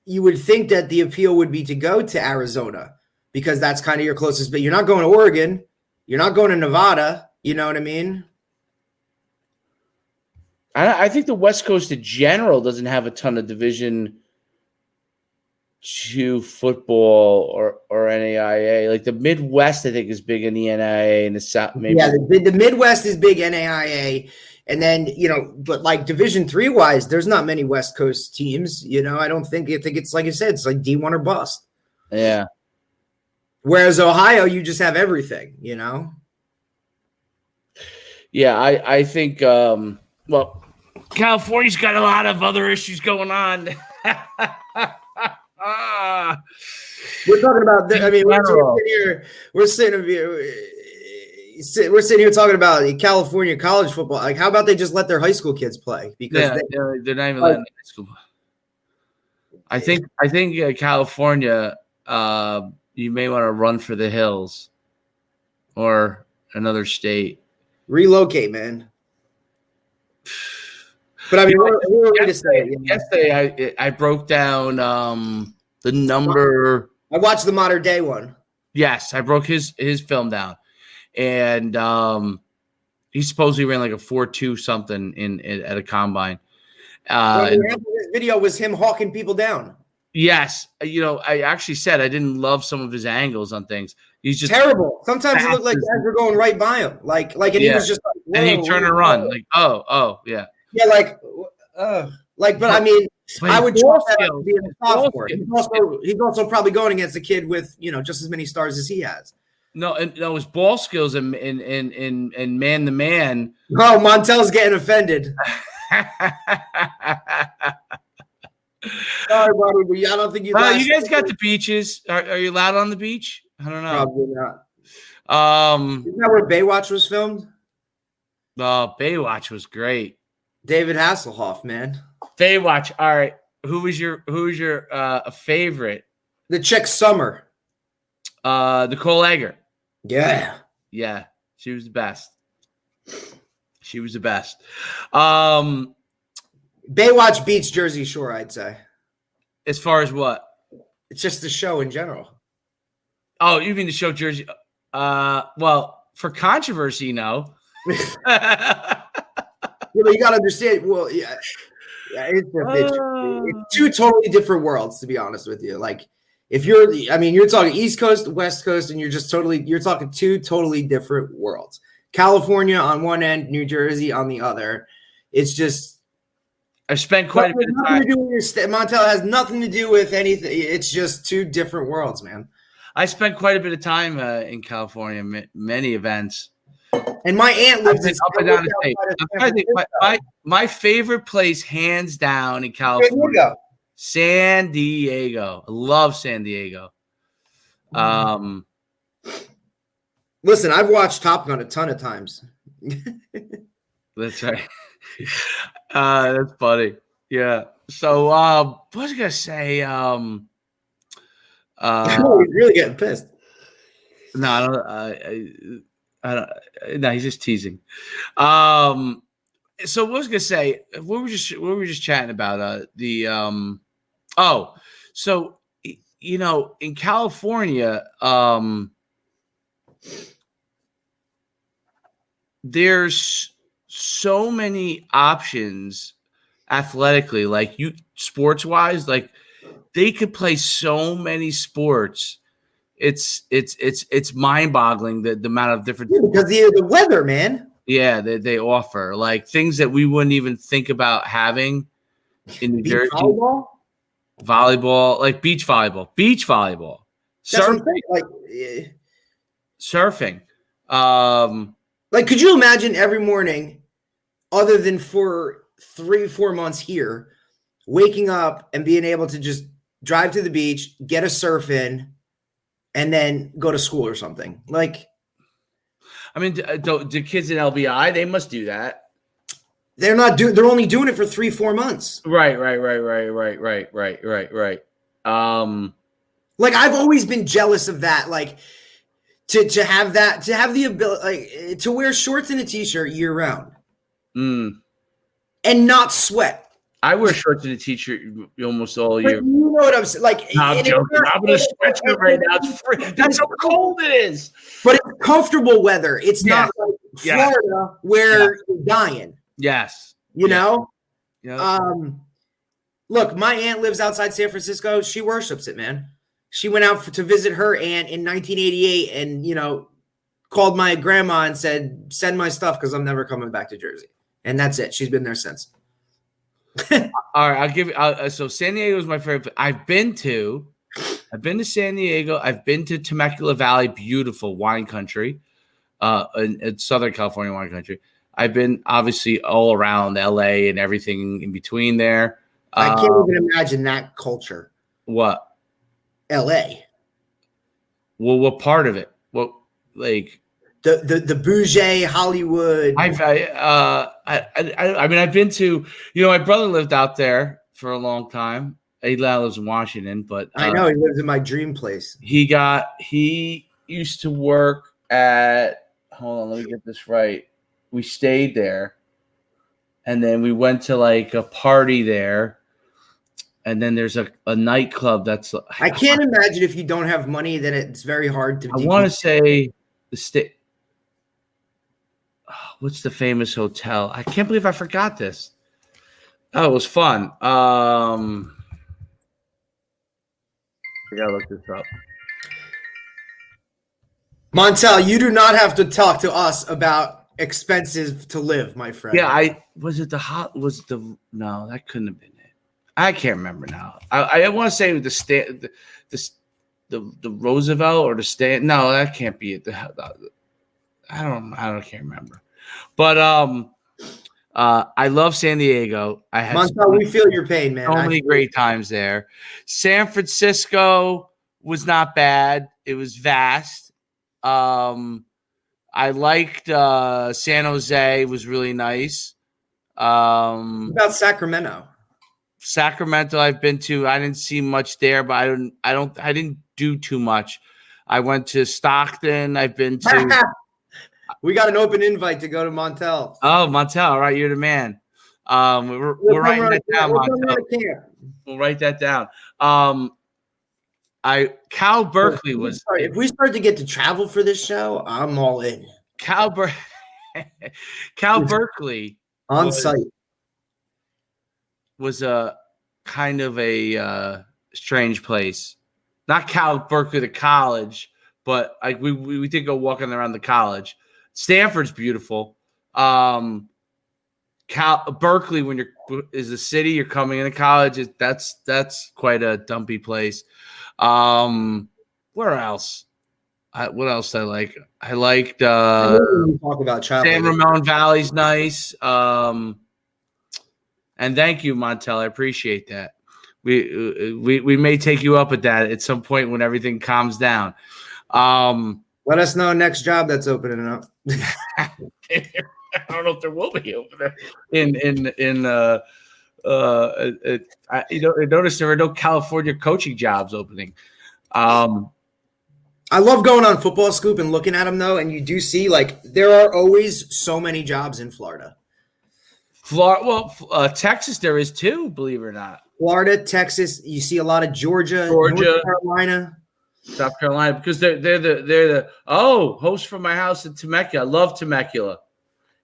Speaker 1: you would think that the appeal would be to go to Arizona because that's kind of your closest, but you're not going to Oregon. You're not going to Nevada. You know what I mean?
Speaker 2: I think the West Coast in general doesn't have a ton of Division II football or NAIA. Like the Midwest, I think is big in the NAIA and the South. Maybe.
Speaker 1: Yeah, the Midwest is big NAIA. And then, but like Division III wise, there's not many West Coast teams. I think it's like I said, it's like D1 or bust.
Speaker 2: Yeah.
Speaker 1: Whereas Ohio, you just have everything,
Speaker 2: Yeah, I think well, California's got a lot of other issues going on.
Speaker 1: We're talking about. I mean, we're sitting here talking about California college football. Like, how about they just let their high school kids play? Because
Speaker 2: they're not even letting high school. I think California. You may want to run for the hills, or another state.
Speaker 1: Relocate, man. But I mean,
Speaker 2: yesterday I broke down the number.
Speaker 1: I watched the Modern Day one.
Speaker 2: Yes, I broke his film down, and he supposedly ran like a 4.2 something at a combine.
Speaker 1: This video was him hawking people down.
Speaker 2: Yes, I actually said I didn't love some of his angles on things. He's just
Speaker 1: terrible. Sometimes it looked like guys were going right by him, and he was just
Speaker 2: and he turned and run like, oh, yeah.
Speaker 1: Yeah, but I mean, I would chalk that up to being a sophomore. He's also probably going against a kid with just as many stars as he has.
Speaker 2: No, his ball skills and man to man.
Speaker 1: Oh, Montel's getting offended. Sorry, buddy, but I don't think you.
Speaker 2: You guys got the beaches. Are you allowed on the beach? I don't know.
Speaker 1: Probably not. Isn't that where Baywatch was filmed?
Speaker 2: Baywatch was great.
Speaker 1: David Hasselhoff, man.
Speaker 2: Baywatch. All right. Who was your favorite?
Speaker 1: The chick Summer.
Speaker 2: Nicole Egger.
Speaker 1: Yeah.
Speaker 2: Yeah. She was the best.
Speaker 1: Baywatch beats Jersey Shore, I'd say.
Speaker 2: As far as what?
Speaker 1: It's just the show in general.
Speaker 2: Oh, you mean the show Jersey? Well, for controversy, no.
Speaker 1: But you got to understand. Well, yeah, it's two totally different worlds, to be honest with you. Like, if you're talking East Coast, West Coast, and you're talking two totally different worlds. California on one end, New Jersey on the other. It's just.
Speaker 2: I've spent quite a bit of time.
Speaker 1: Montel has nothing to do with anything. It's just two different worlds, man.
Speaker 2: I spent quite a bit of time in California, many events.
Speaker 1: And my aunt lives
Speaker 2: up and down the state. I'm trying to think, my favorite place, hands down, in California, San Diego. I love San Diego.
Speaker 1: Listen, I've watched Top Gun a ton of times.
Speaker 2: That's right. That's funny. Yeah. So, what was I gonna say?
Speaker 1: He's really getting pissed.
Speaker 2: No, I don't. No, he's just teasing. So what was I gonna say? What were we just chatting about? So in California, there's so many options athletically, like sports wise, like they could play so many sports. It's mind boggling the amount of different
Speaker 1: because the weather, man.
Speaker 2: Yeah, they offer like things that we wouldn't even think about having in New Jersey. Volleyball, like beach volleyball, surfing, surfing.
Speaker 1: Like, could you imagine every morning, other than for 3-4 months here, waking up and being able to just drive to the beach, get a surf in, and then go to school or something? Like,
Speaker 2: I mean, do kids in LBI, they must do that.
Speaker 1: They're not doing. They're only doing it for 3-4 months.
Speaker 2: Right.
Speaker 1: Like, I've always been jealous of that. Like, to have the ability, like, to wear shorts and a t-shirt year round,
Speaker 2: and
Speaker 1: not sweat.
Speaker 2: I wear shorts and a t-shirt almost all
Speaker 1: But
Speaker 2: year.
Speaker 1: you know what I'm saying? Like,
Speaker 2: No, I'm joking. I'm in a sweatshirt right now. It's free. That's how cold it is.
Speaker 1: But it's comfortable weather. It's not like Florida where you're dying.
Speaker 2: Yes.
Speaker 1: You know?
Speaker 2: Yeah.
Speaker 1: Look, my aunt lives outside San Francisco. She worships it, man. She went out to visit her aunt in 1988 and, called my grandma and said, send my stuff because I'm never coming back to Jersey. And that's it. She's been there since.
Speaker 2: All right, I'll give you. So San Diego is my favorite. I've been to San Diego. I've been to Temecula Valley, beautiful wine country, in Southern California wine country. I've been obviously all around LA and everything in between there.
Speaker 1: I can't even imagine that culture.
Speaker 2: What?
Speaker 1: LA.
Speaker 2: Well, what part of it? What, like
Speaker 1: the bougie Hollywood?
Speaker 2: I mean, I've been to. My brother lived out there for a long time. He now lives in Washington, but
Speaker 1: I know he lives in my dream place.
Speaker 2: He used to work at. Hold on, let me get this right. We stayed there, and then we went to like a party there, and then there's a nightclub that's.
Speaker 1: I can't imagine if you don't have money, then it's very hard to.
Speaker 2: I want to say the state. What's the famous hotel? I can't believe I forgot this. Oh, it was fun. I gotta look this up.
Speaker 1: Montel, you do not have to talk to us about expenses to live, my friend.
Speaker 2: Yeah, no, that couldn't have been it. I can't remember now. I want to say the Roosevelt or the Stan. No, that can't be it. I can't remember. But I love San Diego. I had
Speaker 1: Montel, we feel your pain, man.
Speaker 2: So many great times there. San Francisco was not bad. It was vast. I liked San Jose. It was really nice.
Speaker 1: What about Sacramento?
Speaker 2: Sacramento, I've been to. I didn't see much there, but I didn't do too much. I went to Stockton. I've been to.
Speaker 1: We got an open invite to go to Montel.
Speaker 2: Oh, Montel, all right, you're the man. We're writing that down, Montel. We'll write that down. Cal Berkeley was.
Speaker 1: If we start to get to travel for this show, I'm all in.
Speaker 2: Cal Berkeley
Speaker 1: on site
Speaker 2: was a kind of a strange place. Not Cal Berkeley, the college, but like we did go walking around the college. Stanford's beautiful. Berkeley, when is a city, you're coming into college. That's quite a dumpy place. Where else? What else did I like? I liked
Speaker 1: talk about
Speaker 2: San Ramon Valley's nice. And thank you, Montel. I appreciate that. We may take you up at that at some point when everything calms down.
Speaker 1: Let us know next job that's opening up.
Speaker 2: I don't know if there will be over there. I noticed there are no California coaching jobs opening.
Speaker 1: I love going on Football Scoop and looking at them though, and you do see like there are always so many jobs in Florida.
Speaker 2: Texas there is too, believe it or not.
Speaker 1: Florida, Texas, you see a lot of Georgia, North Carolina.
Speaker 2: South Carolina, because they're the host from my house in Temecula. I love Temecula.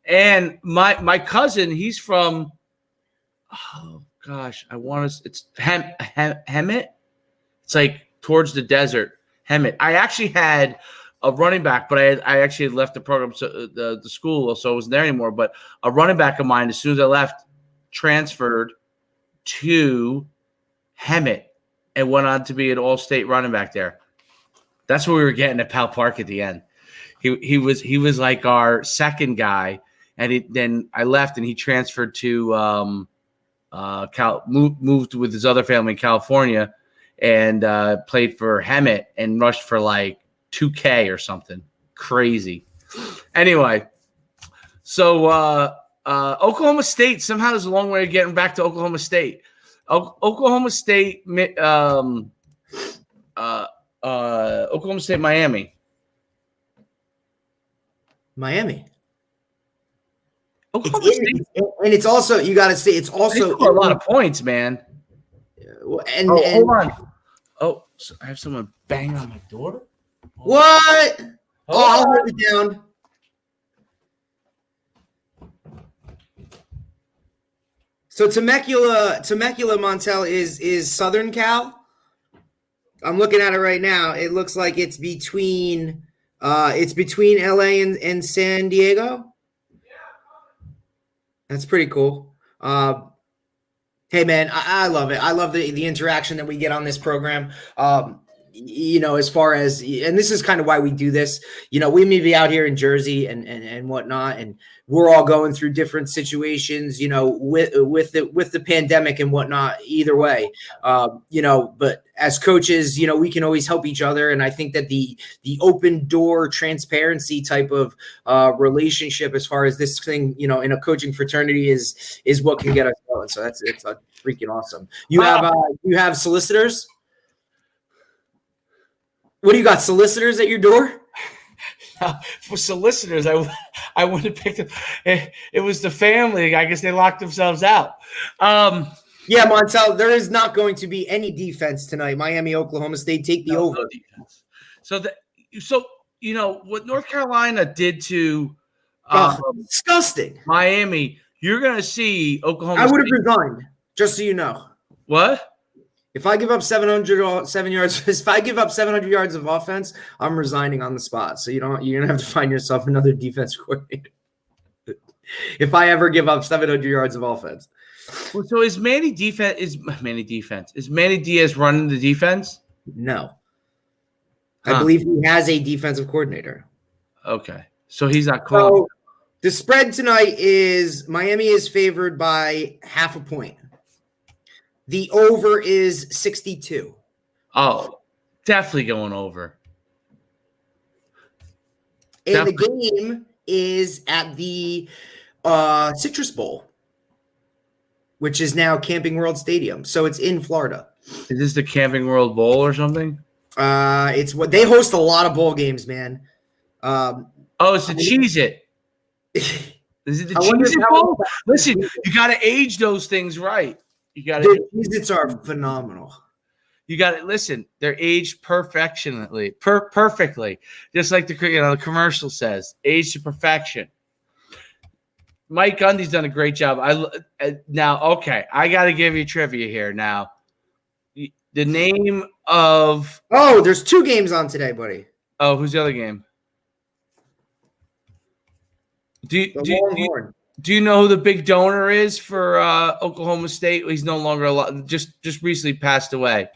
Speaker 2: And my cousin, he's from it's Hemet. It's like towards the desert. Hemet. I actually had a running back, but I actually left the program, so the school, so I wasn't there anymore. But a running back of mine, as soon as I left, transferred to Hemet and went on to be an all-state running back there. That's what we were getting at Pal Park at the end. He was like our second guy, and then I left and he transferred to moved with his other family in California, and played for Hemet and rushed for like 2K or something crazy. Anyway, so Oklahoma State somehow there's a long way of getting back to Oklahoma State. Oklahoma State, Oklahoma State, Miami. Oklahoma State.
Speaker 1: And it's also, you got to say, it's
Speaker 2: They
Speaker 1: also
Speaker 2: score a lot of points, man.
Speaker 1: and
Speaker 2: Hold on. Oh, so I have someone banging on my door.
Speaker 1: What?
Speaker 2: Hold
Speaker 1: I'll
Speaker 2: on.
Speaker 1: hold it down. So Temecula Montel is Southern Cal. I'm looking at it right now. It looks like it's between LA and San Diego. That's pretty cool. Hey man, I love it. I love the interaction that we get on this program. As far as, and this is kind of why we do this, we may be out here in Jersey and whatnot, and we're all going through different situations, with the pandemic and whatnot, either way, but as coaches, we can always help each other. And I think that the open door transparency type of relationship, as far as this thing, in a coaching fraternity is what can get us going. So it's freaking awesome. You have solicitors. What do you got? Solicitors at your door?
Speaker 2: For solicitors, I would have picked it. It was the family. I guess they locked themselves out.
Speaker 1: Yeah, Montel, there is not going to be any defense tonight. Miami, Oklahoma State, take the over.
Speaker 2: No defense. So what North Carolina did to
Speaker 1: disgusting
Speaker 2: Miami, you're going to see Oklahoma.
Speaker 1: I would have resigned, just so you know.
Speaker 2: What?
Speaker 1: If I give up 707 yards, if I give up 700 yards of offense, I'm resigning on the spot. So you're gonna have to find yourself another defense coordinator. If I ever give up 700 yards of offense.
Speaker 2: Well, so is Manny Diaz running the defense?
Speaker 1: No. I believe he has a defensive coordinator.
Speaker 2: Okay. So he's not calling.
Speaker 1: So the spread tonight is Miami is favored by half a point. The over is 62.
Speaker 2: Oh, definitely going over.
Speaker 1: And the game is at the Citrus Bowl, which is now Camping World Stadium. So it's in Florida.
Speaker 2: Is this the Camping World Bowl or something?
Speaker 1: It's what they host a lot of bowl games, man.
Speaker 2: It's the Cheez-It. Is it the Cheez-It Bowl? Listen, you got to age those things right. You got
Speaker 1: the Cheez-Its are phenomenal.
Speaker 2: You got to listen. They're aged perfectly, just like the commercial says, aged to perfection. Mike Gundy's done a great job. I got to give you trivia here now. The name of
Speaker 1: there's 2 games on today, buddy.
Speaker 2: Oh, who's the other game? Do you know who the big donor is for Oklahoma State? He's no longer alive. Just recently passed away.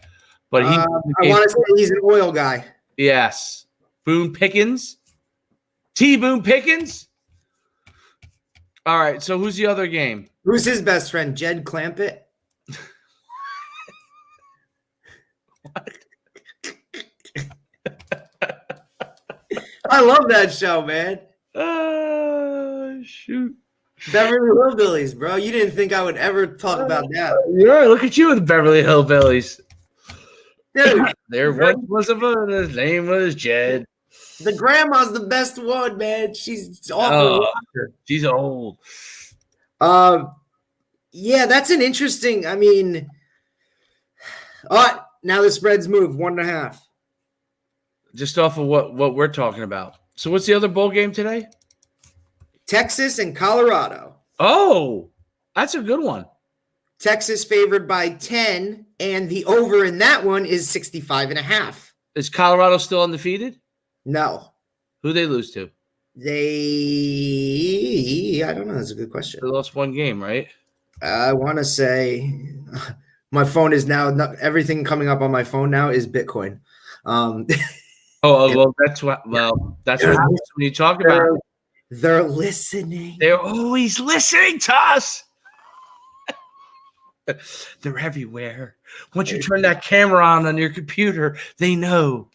Speaker 2: But I
Speaker 1: want to say he's an oil guy.
Speaker 2: Yes. Boone Pickens. Boone Pickens. All right. So who's the other game?
Speaker 1: Who's his best friend? Jed Clampett? I love that show, man.
Speaker 2: Shoot.
Speaker 1: Beverly Hillbillies, bro. You didn't think I would ever talk about that.
Speaker 2: Yeah, look at you with Beverly Hillbillies.
Speaker 1: Dude,
Speaker 2: there once was his name was Jed.
Speaker 1: The grandma's the best one, man. She's awful.
Speaker 2: She's old.
Speaker 1: Yeah, that's an interesting. I mean, now the spreads move 1.5.
Speaker 2: Just off of what we're talking about. So what's the other bowl game today?
Speaker 1: Texas and Colorado.
Speaker 2: Oh, that's a good one.
Speaker 1: Texas favored by 10, and the over in that one is 65.5.
Speaker 2: Is Colorado still undefeated?
Speaker 1: No.
Speaker 2: Who they lose to?
Speaker 1: I don't know. That's a good question.
Speaker 2: They lost 1 game, right?
Speaker 1: I want to say my phone is now everything coming up on my phone now is Bitcoin.
Speaker 2: That's what happens when you talk about it.
Speaker 1: They're listening.
Speaker 2: They're always listening to us. They're everywhere. Once you turn that camera on your computer, they know.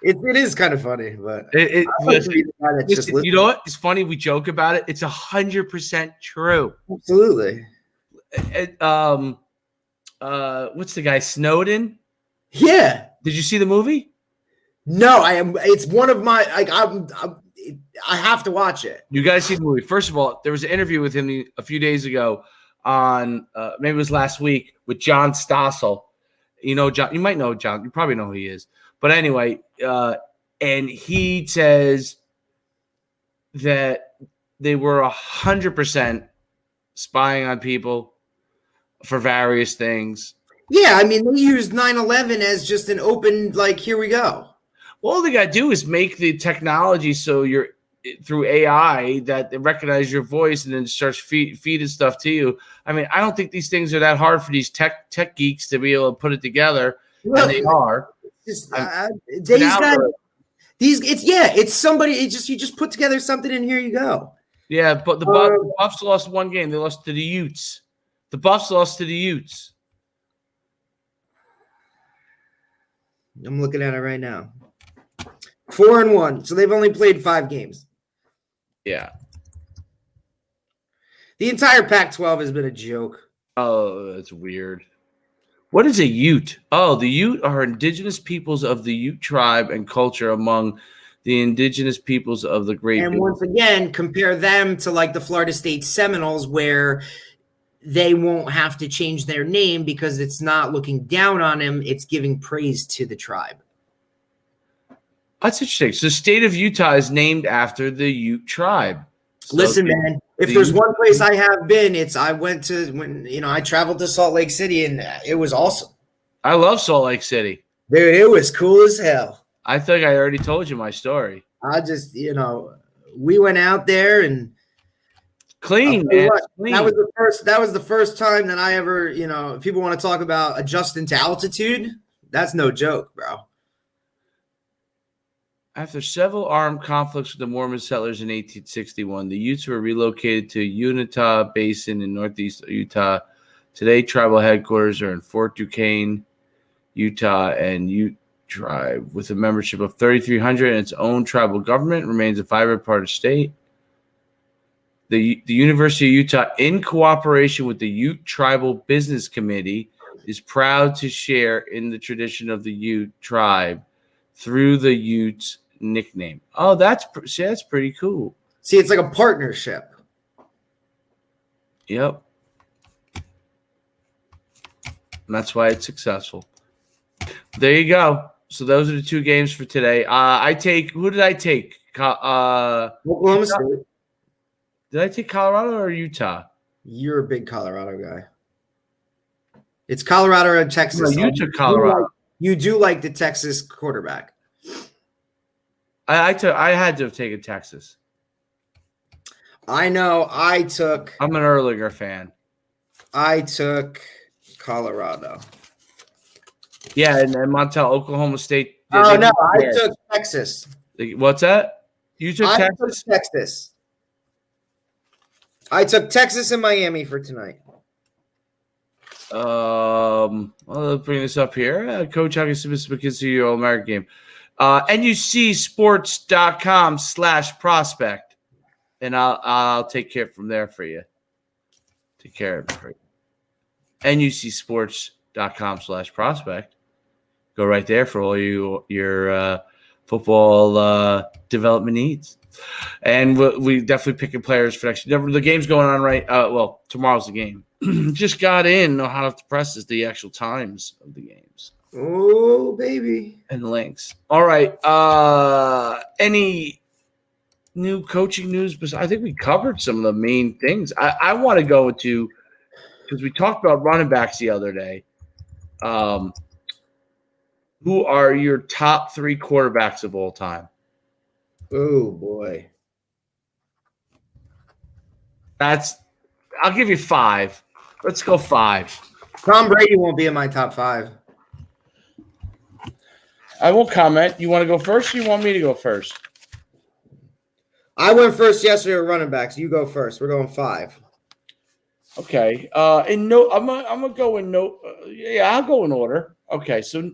Speaker 1: It is kind of funny, but
Speaker 2: listen, you know what? It's funny. We joke about it. It's 100% true.
Speaker 1: Absolutely.
Speaker 2: What's the guy? Snowden?
Speaker 1: Yeah.
Speaker 2: Did you see the movie?
Speaker 1: No, I am. It's one of my. I have to watch it.
Speaker 2: You guys see the movie. First of all, there was an interview with him a few days ago on maybe it was last week with John Stossel. You know, John. You might know John. You probably know who he is. But anyway, and he says that they were 100% spying on people for various things.
Speaker 1: Yeah, I mean, they used 9/11 as just an open, like, here we go.
Speaker 2: Well, all they got to do is make the technology so you're through AI that they recognize your voice and then starts feeding stuff to you. I mean, I don't think these things are that hard for these tech geeks to be able to put it together, and they are.
Speaker 1: It's somebody. You just put together something, and here you go.
Speaker 2: Yeah, but the Buffs lost one game. They lost to the Utes. The Buffs lost to the Utes.
Speaker 1: I'm looking at it right now. 4-1. So they've only played 5 games.
Speaker 2: Yeah.
Speaker 1: The entire Pac-12 has been a joke.
Speaker 2: Oh, that's weird. What is a Ute? Oh, the Ute are indigenous peoples of the Ute tribe and culture among the indigenous peoples of the Great.
Speaker 1: And once again, compare them to like the Florida State Seminoles, where they won't have to change their name because it's not looking down on them. It's giving praise to the tribe.
Speaker 2: That's interesting. So the state of Utah is named after the Ute tribe. So
Speaker 1: listen, man, if there's one place I have been, I traveled to Salt Lake City and it was awesome.
Speaker 2: I love Salt Lake City.
Speaker 1: Dude, it was cool as hell.
Speaker 2: I think I already told you my story.
Speaker 1: I just, we went out there and
Speaker 2: clean, man.
Speaker 1: Clean. That was the first time that I ever, if people want to talk about adjusting to altitude, that's no joke, bro.
Speaker 2: After several armed conflicts with the Mormon settlers in 1861, the Utes were relocated to Uinta Basin in northeast Utah. Today, tribal headquarters are in Fort Duquesne, Utah, and Ute tribe, with a membership of 3,300 and its own tribal government, remains a vibrant part of the state. The University of Utah, in cooperation with the Ute Tribal Business Committee, is proud to share in the tradition of the Ute tribe through the Utes nickname. Oh, that's pretty cool.
Speaker 1: See, it's like a partnership.
Speaker 2: Yep. And that's why it's successful. There you go. So those are the 2 games for today. Who did I take?
Speaker 1: Oklahoma State.
Speaker 2: Did I take Colorado or Utah?
Speaker 1: You're a big Colorado guy. It's Colorado and Texas.
Speaker 2: No, you took Colorado.
Speaker 1: You do like the Texas quarterback.
Speaker 2: I had to have taken Texas.
Speaker 1: I know.
Speaker 2: I'm an Erlinger fan.
Speaker 1: I took Colorado.
Speaker 2: Yeah, and Montel, Oklahoma State.
Speaker 1: I took Texas.
Speaker 2: What's that? You took Texas?
Speaker 1: Took Texas. I took Texas and Miami for tonight.
Speaker 2: Let's bring this up here. Coach Huggins McKinsey All-American game. NUCsports.com/prospect. And I'll take care from there for you. Take care of it for you. NUCsports.com/prospect. Go right there for all your football development needs. And we definitely picking players for next year. The game's going on right. Tomorrow's the game. Just got in. Know how to press is the actual times of the games.
Speaker 1: Oh, baby.
Speaker 2: And links. All right. Any new coaching news? I think we covered some of the main things. I want to go into, because we talked about running backs the other day. Who are your top 3 quarterbacks of all time?
Speaker 1: Oh, boy.
Speaker 2: I'll give you 5. Let's go 5.
Speaker 1: Tom Brady won't be in my top 5.
Speaker 2: I won't comment. You want to go first or you want me to go first?
Speaker 1: I went first yesterday with running backs. You go first. We're going 5.
Speaker 2: Okay. I'm gonna go in no. I'll go in order. Okay. So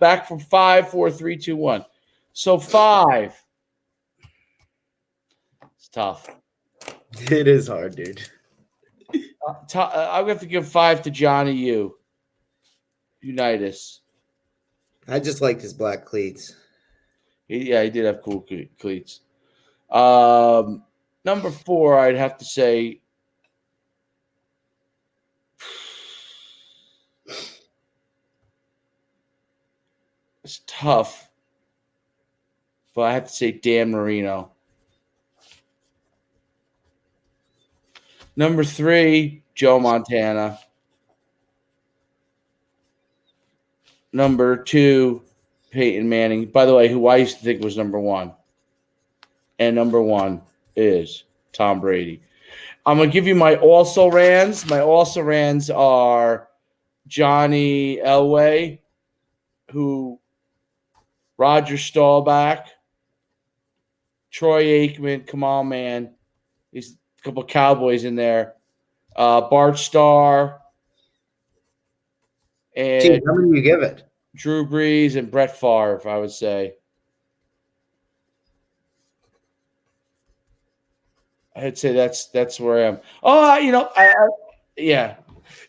Speaker 2: back from 5, 4, 3, 2, 1. So 5. It's tough.
Speaker 1: It is hard, dude.
Speaker 2: I'm going to give 5 to Johnny U. Unitas.
Speaker 1: I just liked his black cleats.
Speaker 2: He did have cool cleats. Number 4, I'd have to say it's tough, but I have to say Dan Marino. Number 3, Joe Montana. Number 2, Peyton Manning. By the way, who I used to think was number 1. And number 1 is Tom Brady. I'm going to give you my also-rans. My also-rans are Johnny Elway, who Roger Staubach, Troy Aikman. Come on, man. There's a couple of Cowboys in there. Bart Starr. And
Speaker 1: how many do you give it?
Speaker 2: Drew Brees and Brett Favre, I would say. I'd say that's where I am. Oh, yeah.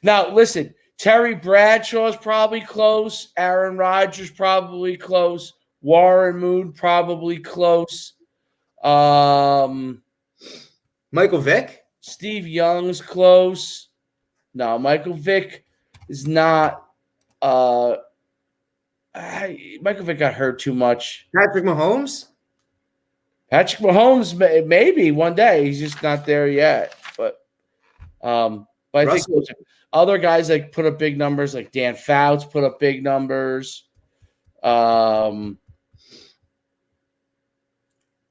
Speaker 2: Now, listen, Terry Bradshaw is probably close. Aaron Rodgers probably close. Warren Moon probably close.
Speaker 1: Michael Vick?
Speaker 2: Steve Young's close. No, Michael Vick is not. Michael Vick got hurt too much.
Speaker 1: Patrick Mahomes?
Speaker 2: Patrick Mahomes, maybe one day. He's just not there yet. But I think other guys like put up big numbers, like Dan Fouts put up big numbers. I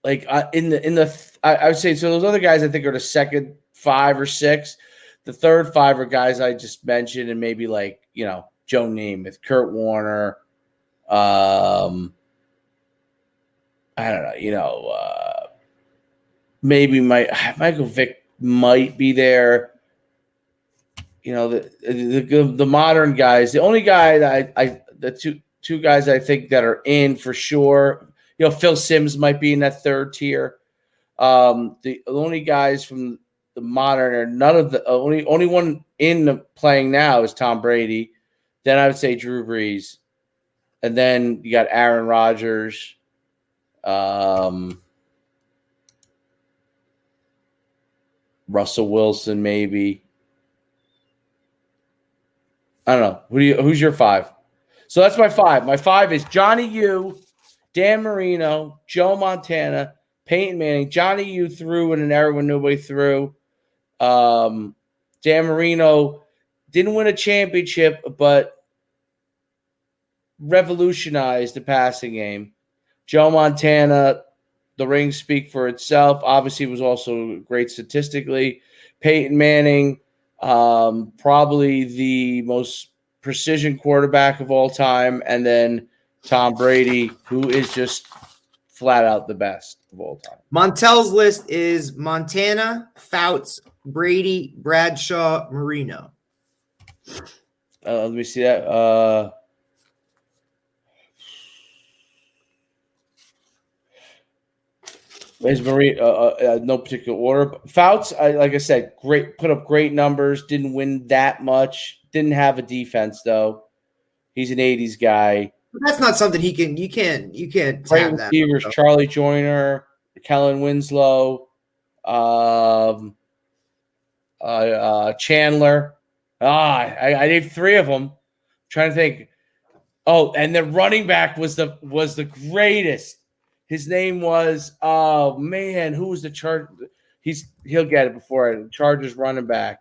Speaker 2: would say so. Those other guys I think are the second 5 or 6. The third 5 are guys I just mentioned, and maybe like Joe Namath, Kurt Warner. I don't know. Maybe Michael Vick might be there. The modern guys. The only guy that the two guys I think that are in for sure. Phil Simms might be in that third tier. The only guys from the modern are none of the only one in the playing now is Tom Brady. Then I would say Drew Brees, and then you got Aaron Rodgers. Russell Wilson, maybe. I don't know. Who's your 5? So that's my 5. My 5 is Johnny U, Dan Marino, Joe Montana, Peyton Manning. Johnny U threw in an era when nobody threw. Dan Marino didn't win a championship, but revolutionized the passing game. Joe Montana, the rings speak for itself. Obviously, was also great statistically. Peyton Manning, probably the most precision quarterback of all time. And then Tom Brady, who is just flat out the best of all time.
Speaker 1: Montel's list is Montana, Fouts, Brady, Bradshaw, Marino.
Speaker 2: Let me see that. Is Marino no particular order? Fouts, like I said, put up great numbers. Didn't win that much. Didn't have a defense though. He's an '80s guy.
Speaker 1: That's not something he can. You can't.
Speaker 2: Great receivers: Charlie Joyner, Kellen Winslow, Chandler. I named 3 of them. I'm trying to think. Oh, and the running back was the greatest. His name was who was the Charger? He'll get it before it. Chargers running back.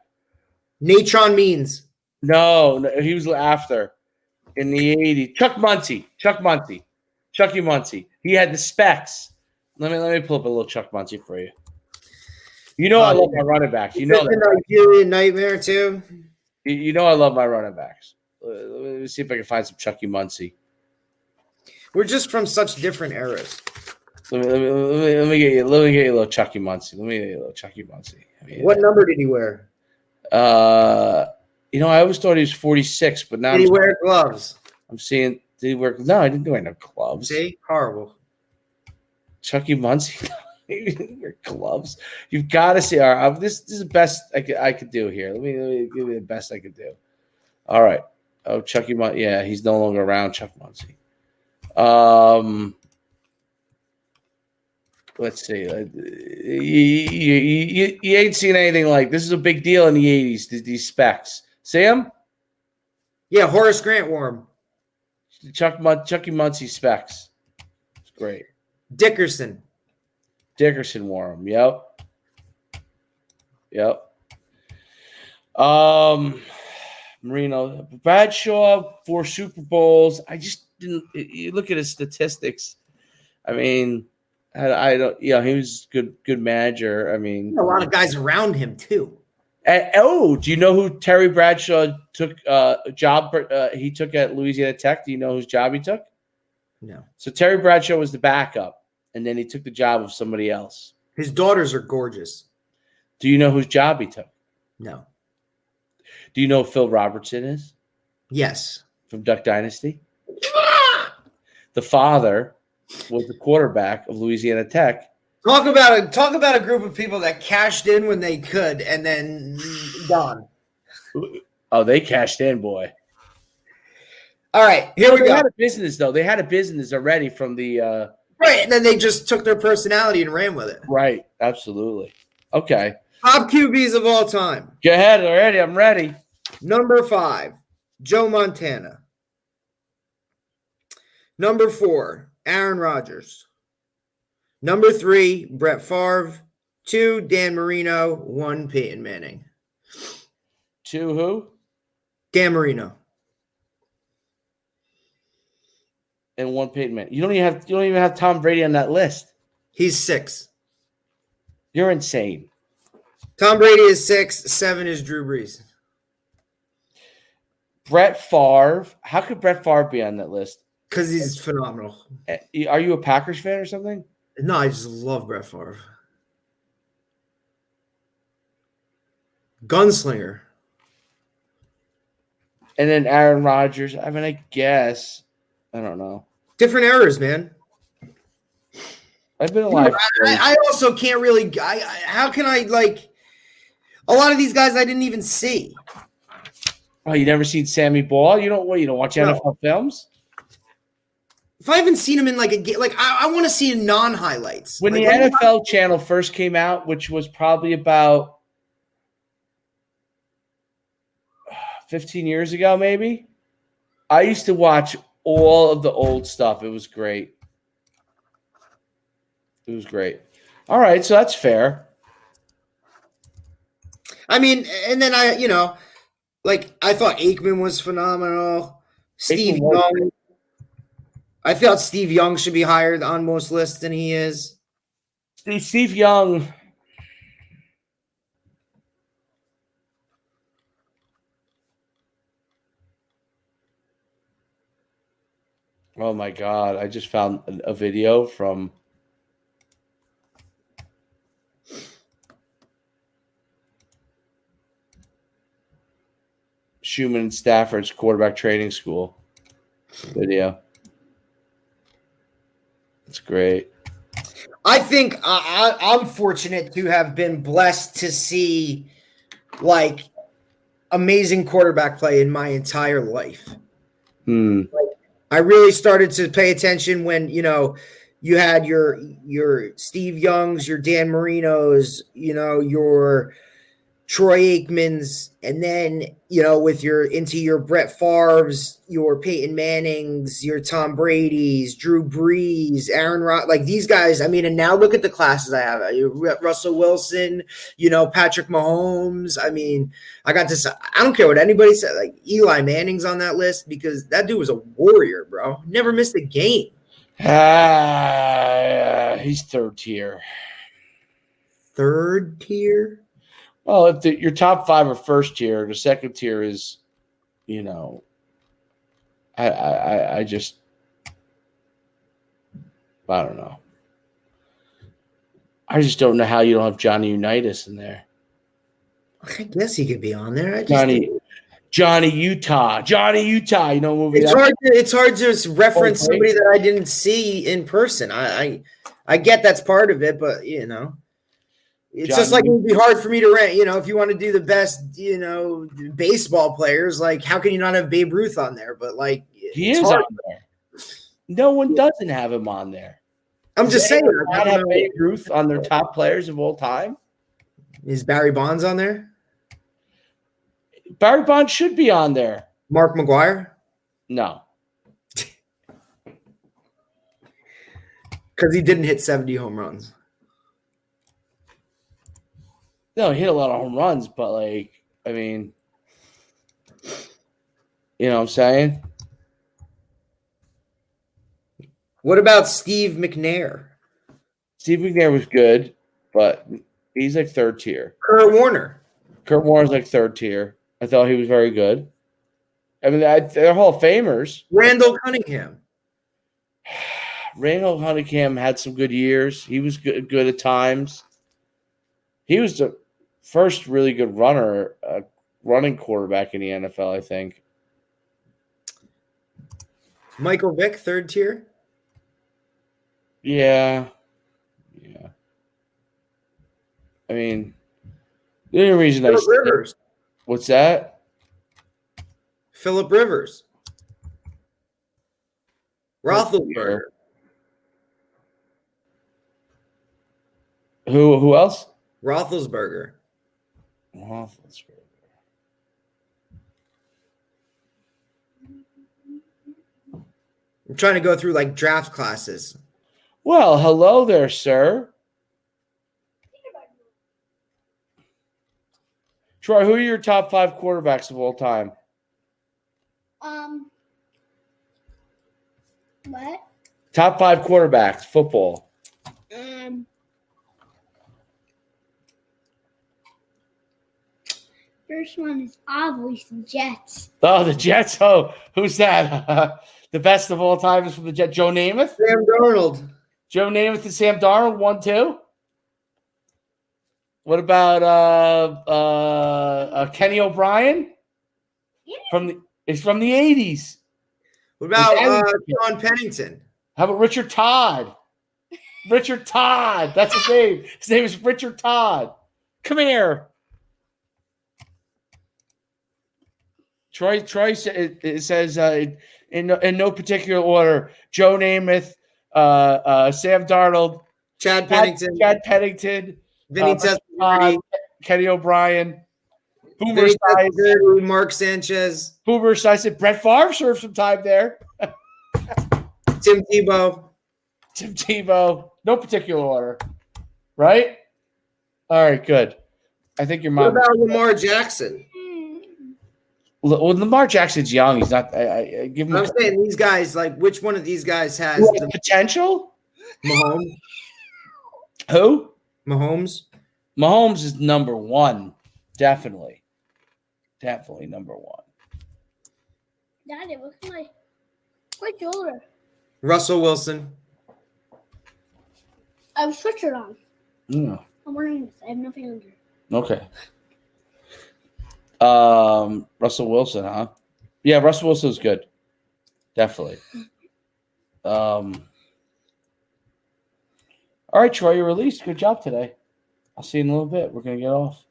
Speaker 1: Natron Means.
Speaker 2: No, he was after in the 80s. Chucky Muncie. He had the specs. Let me pull up a little Chuck Muncie for you. I love my running backs. You know that.
Speaker 1: Nigerian Nightmare too.
Speaker 2: I love my running backs. Let me see if I can find some Chucky Muncie.
Speaker 1: We're just from such different eras.
Speaker 2: Let me get you a little Chucky Muncie.
Speaker 1: What number did he wear?
Speaker 2: I always thought he was 46, but now
Speaker 1: did he wear gloves?
Speaker 2: I'm seeing. Did he wear? No, I didn't wear no gloves.
Speaker 1: See, horrible.
Speaker 2: Chucky Muncie. He didn't wear gloves. You've got to see. All right, this is the best I could do here. Let me give you the best I could do. All right. Oh, Chucky Muncie. Yeah, he's no longer around. Chuck Muncie. let's see. You ain't seen anything like this. Is a big deal in the 80s. These specs. See them?
Speaker 1: Yeah, Horace Grant wore them.
Speaker 2: Chucky Muncie specs. It's great.
Speaker 1: Dickerson
Speaker 2: wore them. Yep. Marino, Bradshaw, 4 Super Bowls. I just didn't. You look at his statistics. I mean, I don't. Yeah, he was good manager. I mean,
Speaker 1: a lot of guys around him too.
Speaker 2: Do you know who Terry Bradshaw took a job? He took at Louisiana Tech. Do you know whose job he took?
Speaker 1: No.
Speaker 2: So Terry Bradshaw was the backup, and then he took the job of somebody else.
Speaker 1: His daughters are gorgeous.
Speaker 2: Do you know whose job he took?
Speaker 1: No.
Speaker 2: Do you know who Phil Robertson is?
Speaker 1: Yes.
Speaker 2: From Duck Dynasty? The father was the quarterback of Louisiana Tech.
Speaker 1: Talk about a group of people that cashed in when they could and then gone.
Speaker 2: Oh, they cashed in, boy.
Speaker 1: All right, here we go.
Speaker 2: They had a business, though. They had a business already from the
Speaker 1: right, and then they just took their personality and ran with it.
Speaker 2: Right, absolutely. Okay.
Speaker 1: Top QBs of all time.
Speaker 2: Go ahead already. I'm ready.
Speaker 1: Number 5, Joe Montana. Number 4, Aaron Rodgers. Number 3, Brett Favre. 2, Dan Marino. 1, Peyton Manning.
Speaker 2: 2 who?
Speaker 1: Dan Marino.
Speaker 2: And 1 Peyton Manning. You don't even have Tom Brady on that list.
Speaker 1: He's 6.
Speaker 2: You're insane.
Speaker 1: Tom Brady is 6. 7 is Drew Brees.
Speaker 2: Brett Favre. How could Brett Favre be on that list?
Speaker 1: Because he's phenomenal.
Speaker 2: Are you a Packers fan or something?
Speaker 1: No, I just love Brett Favre. Gunslinger.
Speaker 2: And then Aaron Rodgers. I mean, I guess. I don't know.
Speaker 1: Different eras, man.
Speaker 2: I've been alive.
Speaker 1: I also can't really. How can I like? A lot of these guys I didn't even see.
Speaker 2: Oh, you never seen Sammy Ball? You don't watch NFL films?
Speaker 1: If I haven't seen him in like a game, like I want to see non-highlights.
Speaker 2: When
Speaker 1: like,
Speaker 2: the NFL channel first came out, which was probably about 15 years ago, maybe, I used to watch all of the old stuff. It was great. All right, so that's fair.
Speaker 1: I mean, and then I thought Aikman was phenomenal. Steve Young. I felt Steve Young should be higher on most lists than he is.
Speaker 2: Steve Young. Oh my God! I just found a video from Schuman and Stafford's quarterback training school video. It's great.
Speaker 1: I think I'm fortunate to have been blessed to see like amazing quarterback play in my entire life. Like, I really started to pay attention when, you had your Steve Youngs, your Dan Marinos, your Troy Aikmans, and then, with your Brett Favres, your Peyton Mannings, your Tom Brady's, Drew Brees, Aaron Rodgers, like these guys. I mean, and now look at the classes I have. Russell Wilson, Patrick Mahomes. I mean, I don't care what anybody said. Like Eli Manning's on that list because that dude was a warrior, bro. Never missed a game.
Speaker 2: He's third tier.
Speaker 1: Third tier?
Speaker 2: Well, if your top 5 are first tier, the second tier is, I just, I don't know. I just don't know how you don't have Johnny Unitas in there.
Speaker 1: I guess he could be on there.
Speaker 2: Johnny Utah. Movie.
Speaker 1: It's hard to reference somebody that I didn't see in person. I get that's part of it, but it's just like it would be hard for me to rank. If you want to do the best, baseball players, like how can you not have Babe Ruth on there? But like
Speaker 2: he is on there. No one doesn't have him on there.
Speaker 1: I'm
Speaker 2: Does
Speaker 1: just saying.
Speaker 2: anyone
Speaker 1: I
Speaker 2: not
Speaker 1: don't
Speaker 2: have
Speaker 1: know.
Speaker 2: Babe Ruth on their top players of all time?
Speaker 1: Is Barry Bonds on there?
Speaker 2: Barry Bonds should be on there.
Speaker 1: Mark McGuire?
Speaker 2: No.
Speaker 1: Because he didn't hit 70 home runs.
Speaker 2: No, he hit a lot of home runs, but like, I mean, you know what I'm saying?
Speaker 1: What about Steve McNair?
Speaker 2: Steve McNair was good, but he's like third tier.
Speaker 1: Kurt Warner?
Speaker 2: Kurt Warner's like third tier. I thought he was very good. I mean, they're Hall of Famers.
Speaker 1: Randall Cunningham?
Speaker 2: Randall Cunningham had some good years. He was good at times. He was the first really good running quarterback in the NFL, I think.
Speaker 1: Michael Vick, third tier?
Speaker 2: Yeah. I mean, the only reason
Speaker 1: Phillip Rivers.
Speaker 2: What's that?
Speaker 1: Phillip Rivers. Roethlisberger.
Speaker 2: Who else?
Speaker 1: Roethlisberger.
Speaker 2: I'm
Speaker 1: trying to go through like draft classes.
Speaker 2: Well, hello there, sir. Troy, who are your top 5 quarterbacks of all time?
Speaker 3: What?
Speaker 2: Top 5 quarterbacks, football.
Speaker 3: First one is obviously the Jets.
Speaker 2: Oh, the Jets. Oh, who's that? The best of all time is from the Jets. Joe Namath?
Speaker 1: Sam Darnold.
Speaker 2: Joe Namath and Sam Darnold, 1-2. What about Kenny O'Brien?
Speaker 3: Yeah.
Speaker 2: It's from the 80s.
Speaker 1: What about Sean Pennington?
Speaker 2: How about Richard Todd? Richard Todd. That's his name. His name is Richard Todd. Come here. Troy it says in no particular order: Joe Namath, Sam Darnold,
Speaker 1: Chad Pennington,
Speaker 2: Vinny
Speaker 1: Testaverde,
Speaker 2: Kenny O'Brien, Boomer
Speaker 1: Esiason, Mark Sanchez,
Speaker 2: Boomer Esiason, Brett Favre served some time there.
Speaker 1: Tim Tebow.
Speaker 2: No particular order, right? All right, good. I think your mom.
Speaker 1: What about Lamar Jackson?
Speaker 2: Well, Lamar Jackson's young. He's not. I give him.
Speaker 1: I'm saying these guys. Like, which one of these guys has
Speaker 2: the potential?
Speaker 1: Mahomes.
Speaker 2: Who?
Speaker 1: Mahomes.
Speaker 2: Mahomes is number 1, definitely number 1.
Speaker 3: Daddy, what's my shoulder?
Speaker 1: Russell Wilson.
Speaker 3: I have a sweatshirt on.
Speaker 2: Yeah.
Speaker 3: I'm wearing this. I have nothing under.
Speaker 2: Okay. Russell Wilson, huh? Yeah, Russell Wilson's good. Definitely. All right, Troy, you're released. Good job today. I'll see you in a little bit. We're going to get off.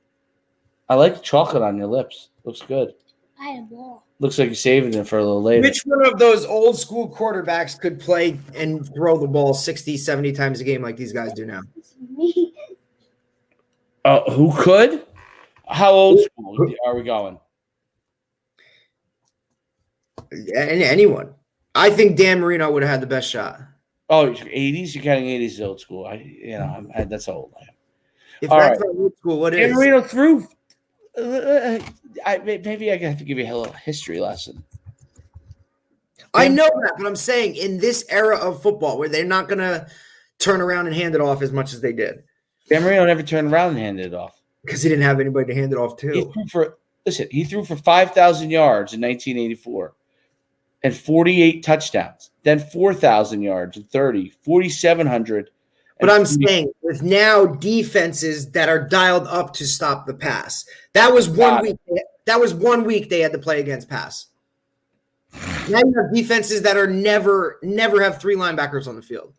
Speaker 2: I like the chocolate on your lips. Looks good.
Speaker 3: I had a ball.
Speaker 2: Looks like you're saving it for a little later.
Speaker 1: Which one of those old school quarterbacks could play and throw the ball 60, 70 times a game like these guys do now?
Speaker 3: Me.
Speaker 2: Who could? How old school are we going?
Speaker 1: Anyone. I think Dan Marino would have had the best shot.
Speaker 2: Oh, 80s? You're counting 80s as old school. That's how old I am.
Speaker 1: If
Speaker 2: All
Speaker 1: that's
Speaker 2: right.
Speaker 1: not old school, what
Speaker 2: Dan
Speaker 1: is?
Speaker 2: Marino threw. Maybe I have to give you a little history lesson.
Speaker 1: I know that, but I'm saying in this era of football where they're not going to turn around and hand it off as much as they did.
Speaker 2: Dan Marino never turned around and handed it off.
Speaker 1: Because he didn't have anybody to hand it off to.
Speaker 2: He threw for 5,000 yards in 1984 and 48 touchdowns. Then 4,000 yards and 30, 4,700.
Speaker 1: But I'm saying with now defenses that are dialed up to stop the pass. That was 1 week. That was 1 week they had to play against pass. Now you have defenses that are never have 3 linebackers on the field.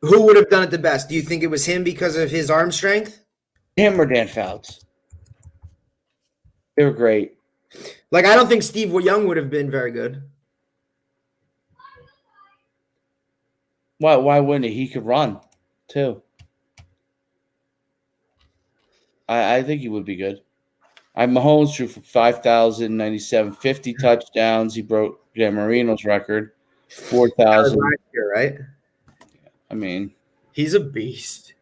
Speaker 1: Who would have done it the best? Do you think it was him because of his arm strength?
Speaker 2: Him or Dan Fouts? They were great.
Speaker 1: Like, I don't think Steve Young would have been very good.
Speaker 2: Why wouldn't he? He could run too. I think he would be good. Mahomes threw for 5,097, 50 touchdowns. He broke Dan Marino's record,
Speaker 1: That was
Speaker 2: 4,000.
Speaker 1: last year, right?
Speaker 2: I mean,
Speaker 1: He's a beast.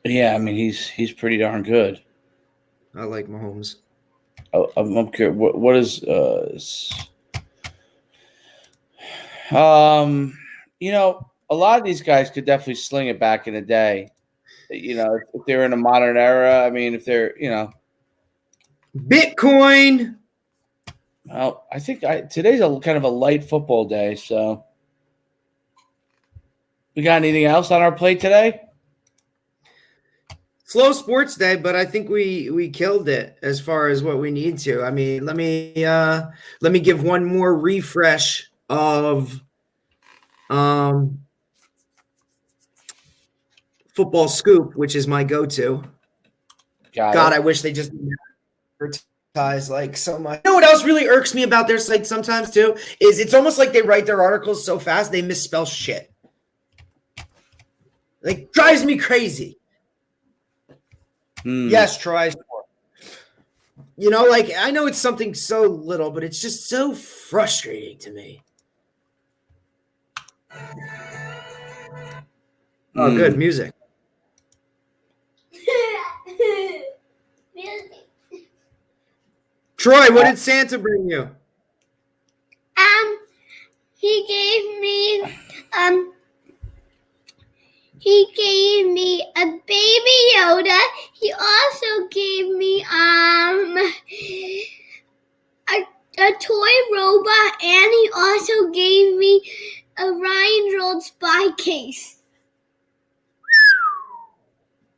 Speaker 2: yeah, I mean he's pretty darn good.
Speaker 1: I like Mahomes.
Speaker 2: I'm curious. What is a lot of these guys could definitely sling it back in the day. If they're in a modern era. I mean, if they're
Speaker 1: Bitcoin.
Speaker 2: well, I think today's a kind of a light football day. So, we got anything else on our plate today?
Speaker 1: Slow sports day, but I think we killed it as far as what we need to. I mean, let me give one more refresh of Football Scoop, which is my go-to. God, I wish they just advertise like so much. You know what else really irks me about their site sometimes too is it's almost like they write their articles so fast they misspell shit. Like drives me crazy. Yes, Troy. Like I know it's something so little, but it's just so frustrating to me. Oh, good music. Troy, what did Santa bring you?
Speaker 3: He gave me a baby Yoda. He also gave me a toy robot, and he also gave me a Ryan Reynolds spy case.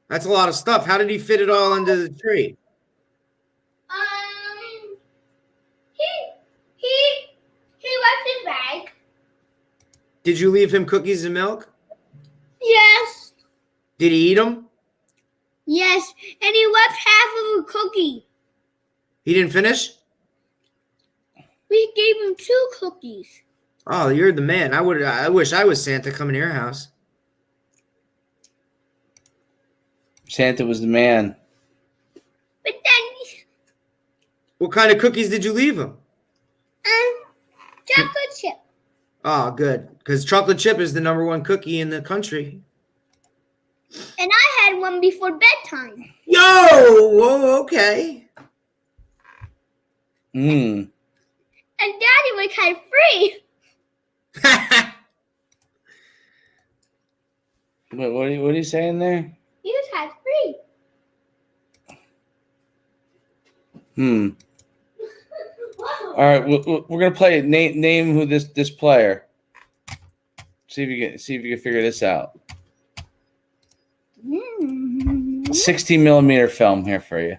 Speaker 1: That's a lot of stuff. How did he fit it all into the tree?
Speaker 3: He left his bag.
Speaker 1: Did you leave him cookies and milk?
Speaker 3: Yes.
Speaker 1: Did he eat them?
Speaker 3: Yes, and he left half of a cookie.
Speaker 1: He didn't finish?
Speaker 3: We gave him 2 cookies.
Speaker 1: Oh, you're the man. I wish I was Santa coming to your house.
Speaker 2: Santa was the man.
Speaker 3: But then,
Speaker 1: What kind of cookies did you leave him?
Speaker 3: chocolate chip.
Speaker 1: Oh, good. Because chocolate chip is the #1 cookie in the country.
Speaker 3: And I had one before bedtime.
Speaker 1: Yo! Whoa, okay.
Speaker 3: And Daddy was had free.
Speaker 2: What are you saying there?
Speaker 3: He was had free.
Speaker 2: All right, we're gonna play it. Name who this player. See if you can figure this out. 16 millimeter film here for you.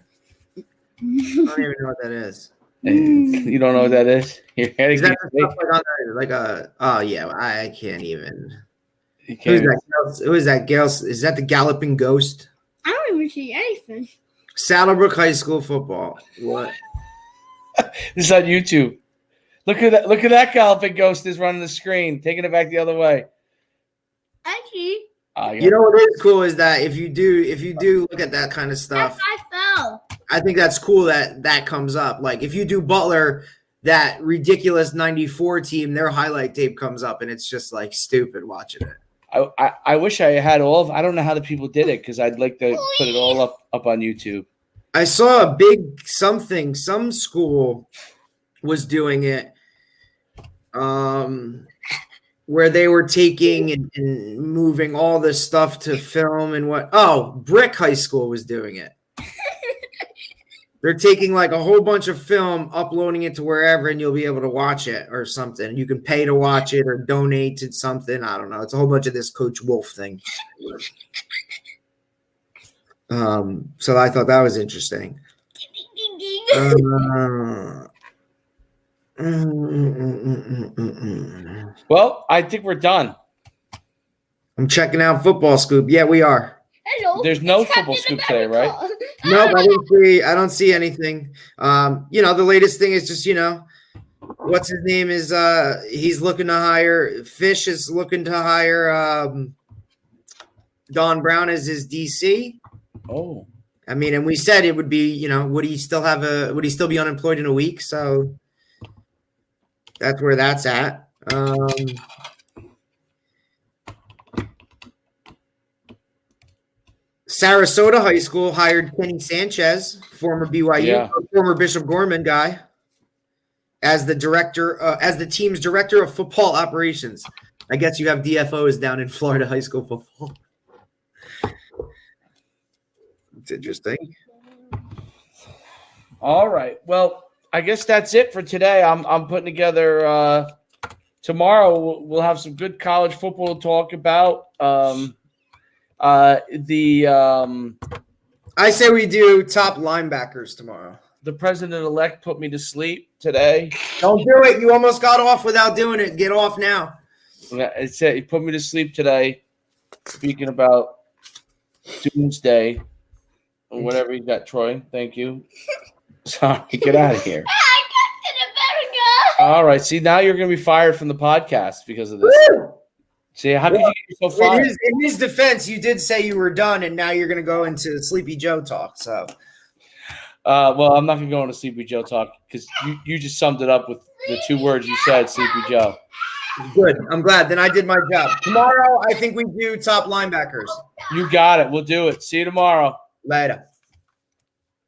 Speaker 1: I don't even know what that is.
Speaker 2: You don't know what that is?
Speaker 1: Is that the stuff like a? Oh yeah, I can't even. Who is that? Gale? Is that the Galloping Ghost?
Speaker 3: I don't even see anything.
Speaker 1: Saddlebrook High School football. What?
Speaker 2: This is on YouTube. Look at that! Look at that Galloping Ghost is running the screen, taking it back the other way.
Speaker 3: I see.
Speaker 1: You know what is cool is that if you do look at that kind of stuff, I think that's cool that comes up. Like if you do Butler, that ridiculous '94 team, their highlight tape comes up, and it's just like stupid watching it.
Speaker 2: I wish I had all of. I don't know how the people did it because I'd like to put it all up on YouTube.
Speaker 1: I saw a big something. Some school was doing it. Where they were taking and moving all this stuff to film and what? Oh, Brick High School was doing it. They're taking like a whole bunch of film, uploading it to wherever, and you'll be able to watch it or something. You can pay to watch it or donate to something. I don't know. It's a whole bunch of this Coach Wolf thing. So I thought that was interesting.
Speaker 2: Well, I think we're done.
Speaker 1: I'm checking out Football Scoop. Yeah, we are.
Speaker 3: Hello.
Speaker 2: There's no Football Scoop today, right?
Speaker 1: Nope, I don't see anything. The latest thing is just, what's his name is he's looking to hire Fish is looking to hire Don Brown as his DC.
Speaker 2: Oh.
Speaker 1: I mean, and we said it would be, would he still be unemployed in a week? So that's where that's at. Sarasota High School hired Kenny Sanchez, former BYU, former Bishop Gorman guy, as the director, as the team's director of football operations. I guess you have DFOs down in Florida high school football. It's interesting.
Speaker 2: All right. Well, I guess that's it for today. I'm putting together. Tomorrow we'll have some good college football to talk about. I
Speaker 1: say we do top linebackers tomorrow.
Speaker 2: The president-elect put me to sleep today.
Speaker 1: Don't do it. You almost got off without doing it. Get off now.
Speaker 2: Yeah, it said he put me to sleep today. Speaking about doomsday or whatever you got, Troy. Thank you. Sorry, get out of here. All right. See, now you're going to be fired from the podcast because of this. Woo! See, how could you get yourself fired?
Speaker 1: In his defense, you did say you were done, and now you're going to go into Sleepy Joe talk. So,
Speaker 2: well, I'm not going to go into Sleepy Joe talk because you just summed it up with the two words you said, Sleepy Joe.
Speaker 1: Good. I'm glad. Then I did my job. Tomorrow, I think we do top linebackers.
Speaker 2: You got it. We'll do it. See you tomorrow.
Speaker 1: Later.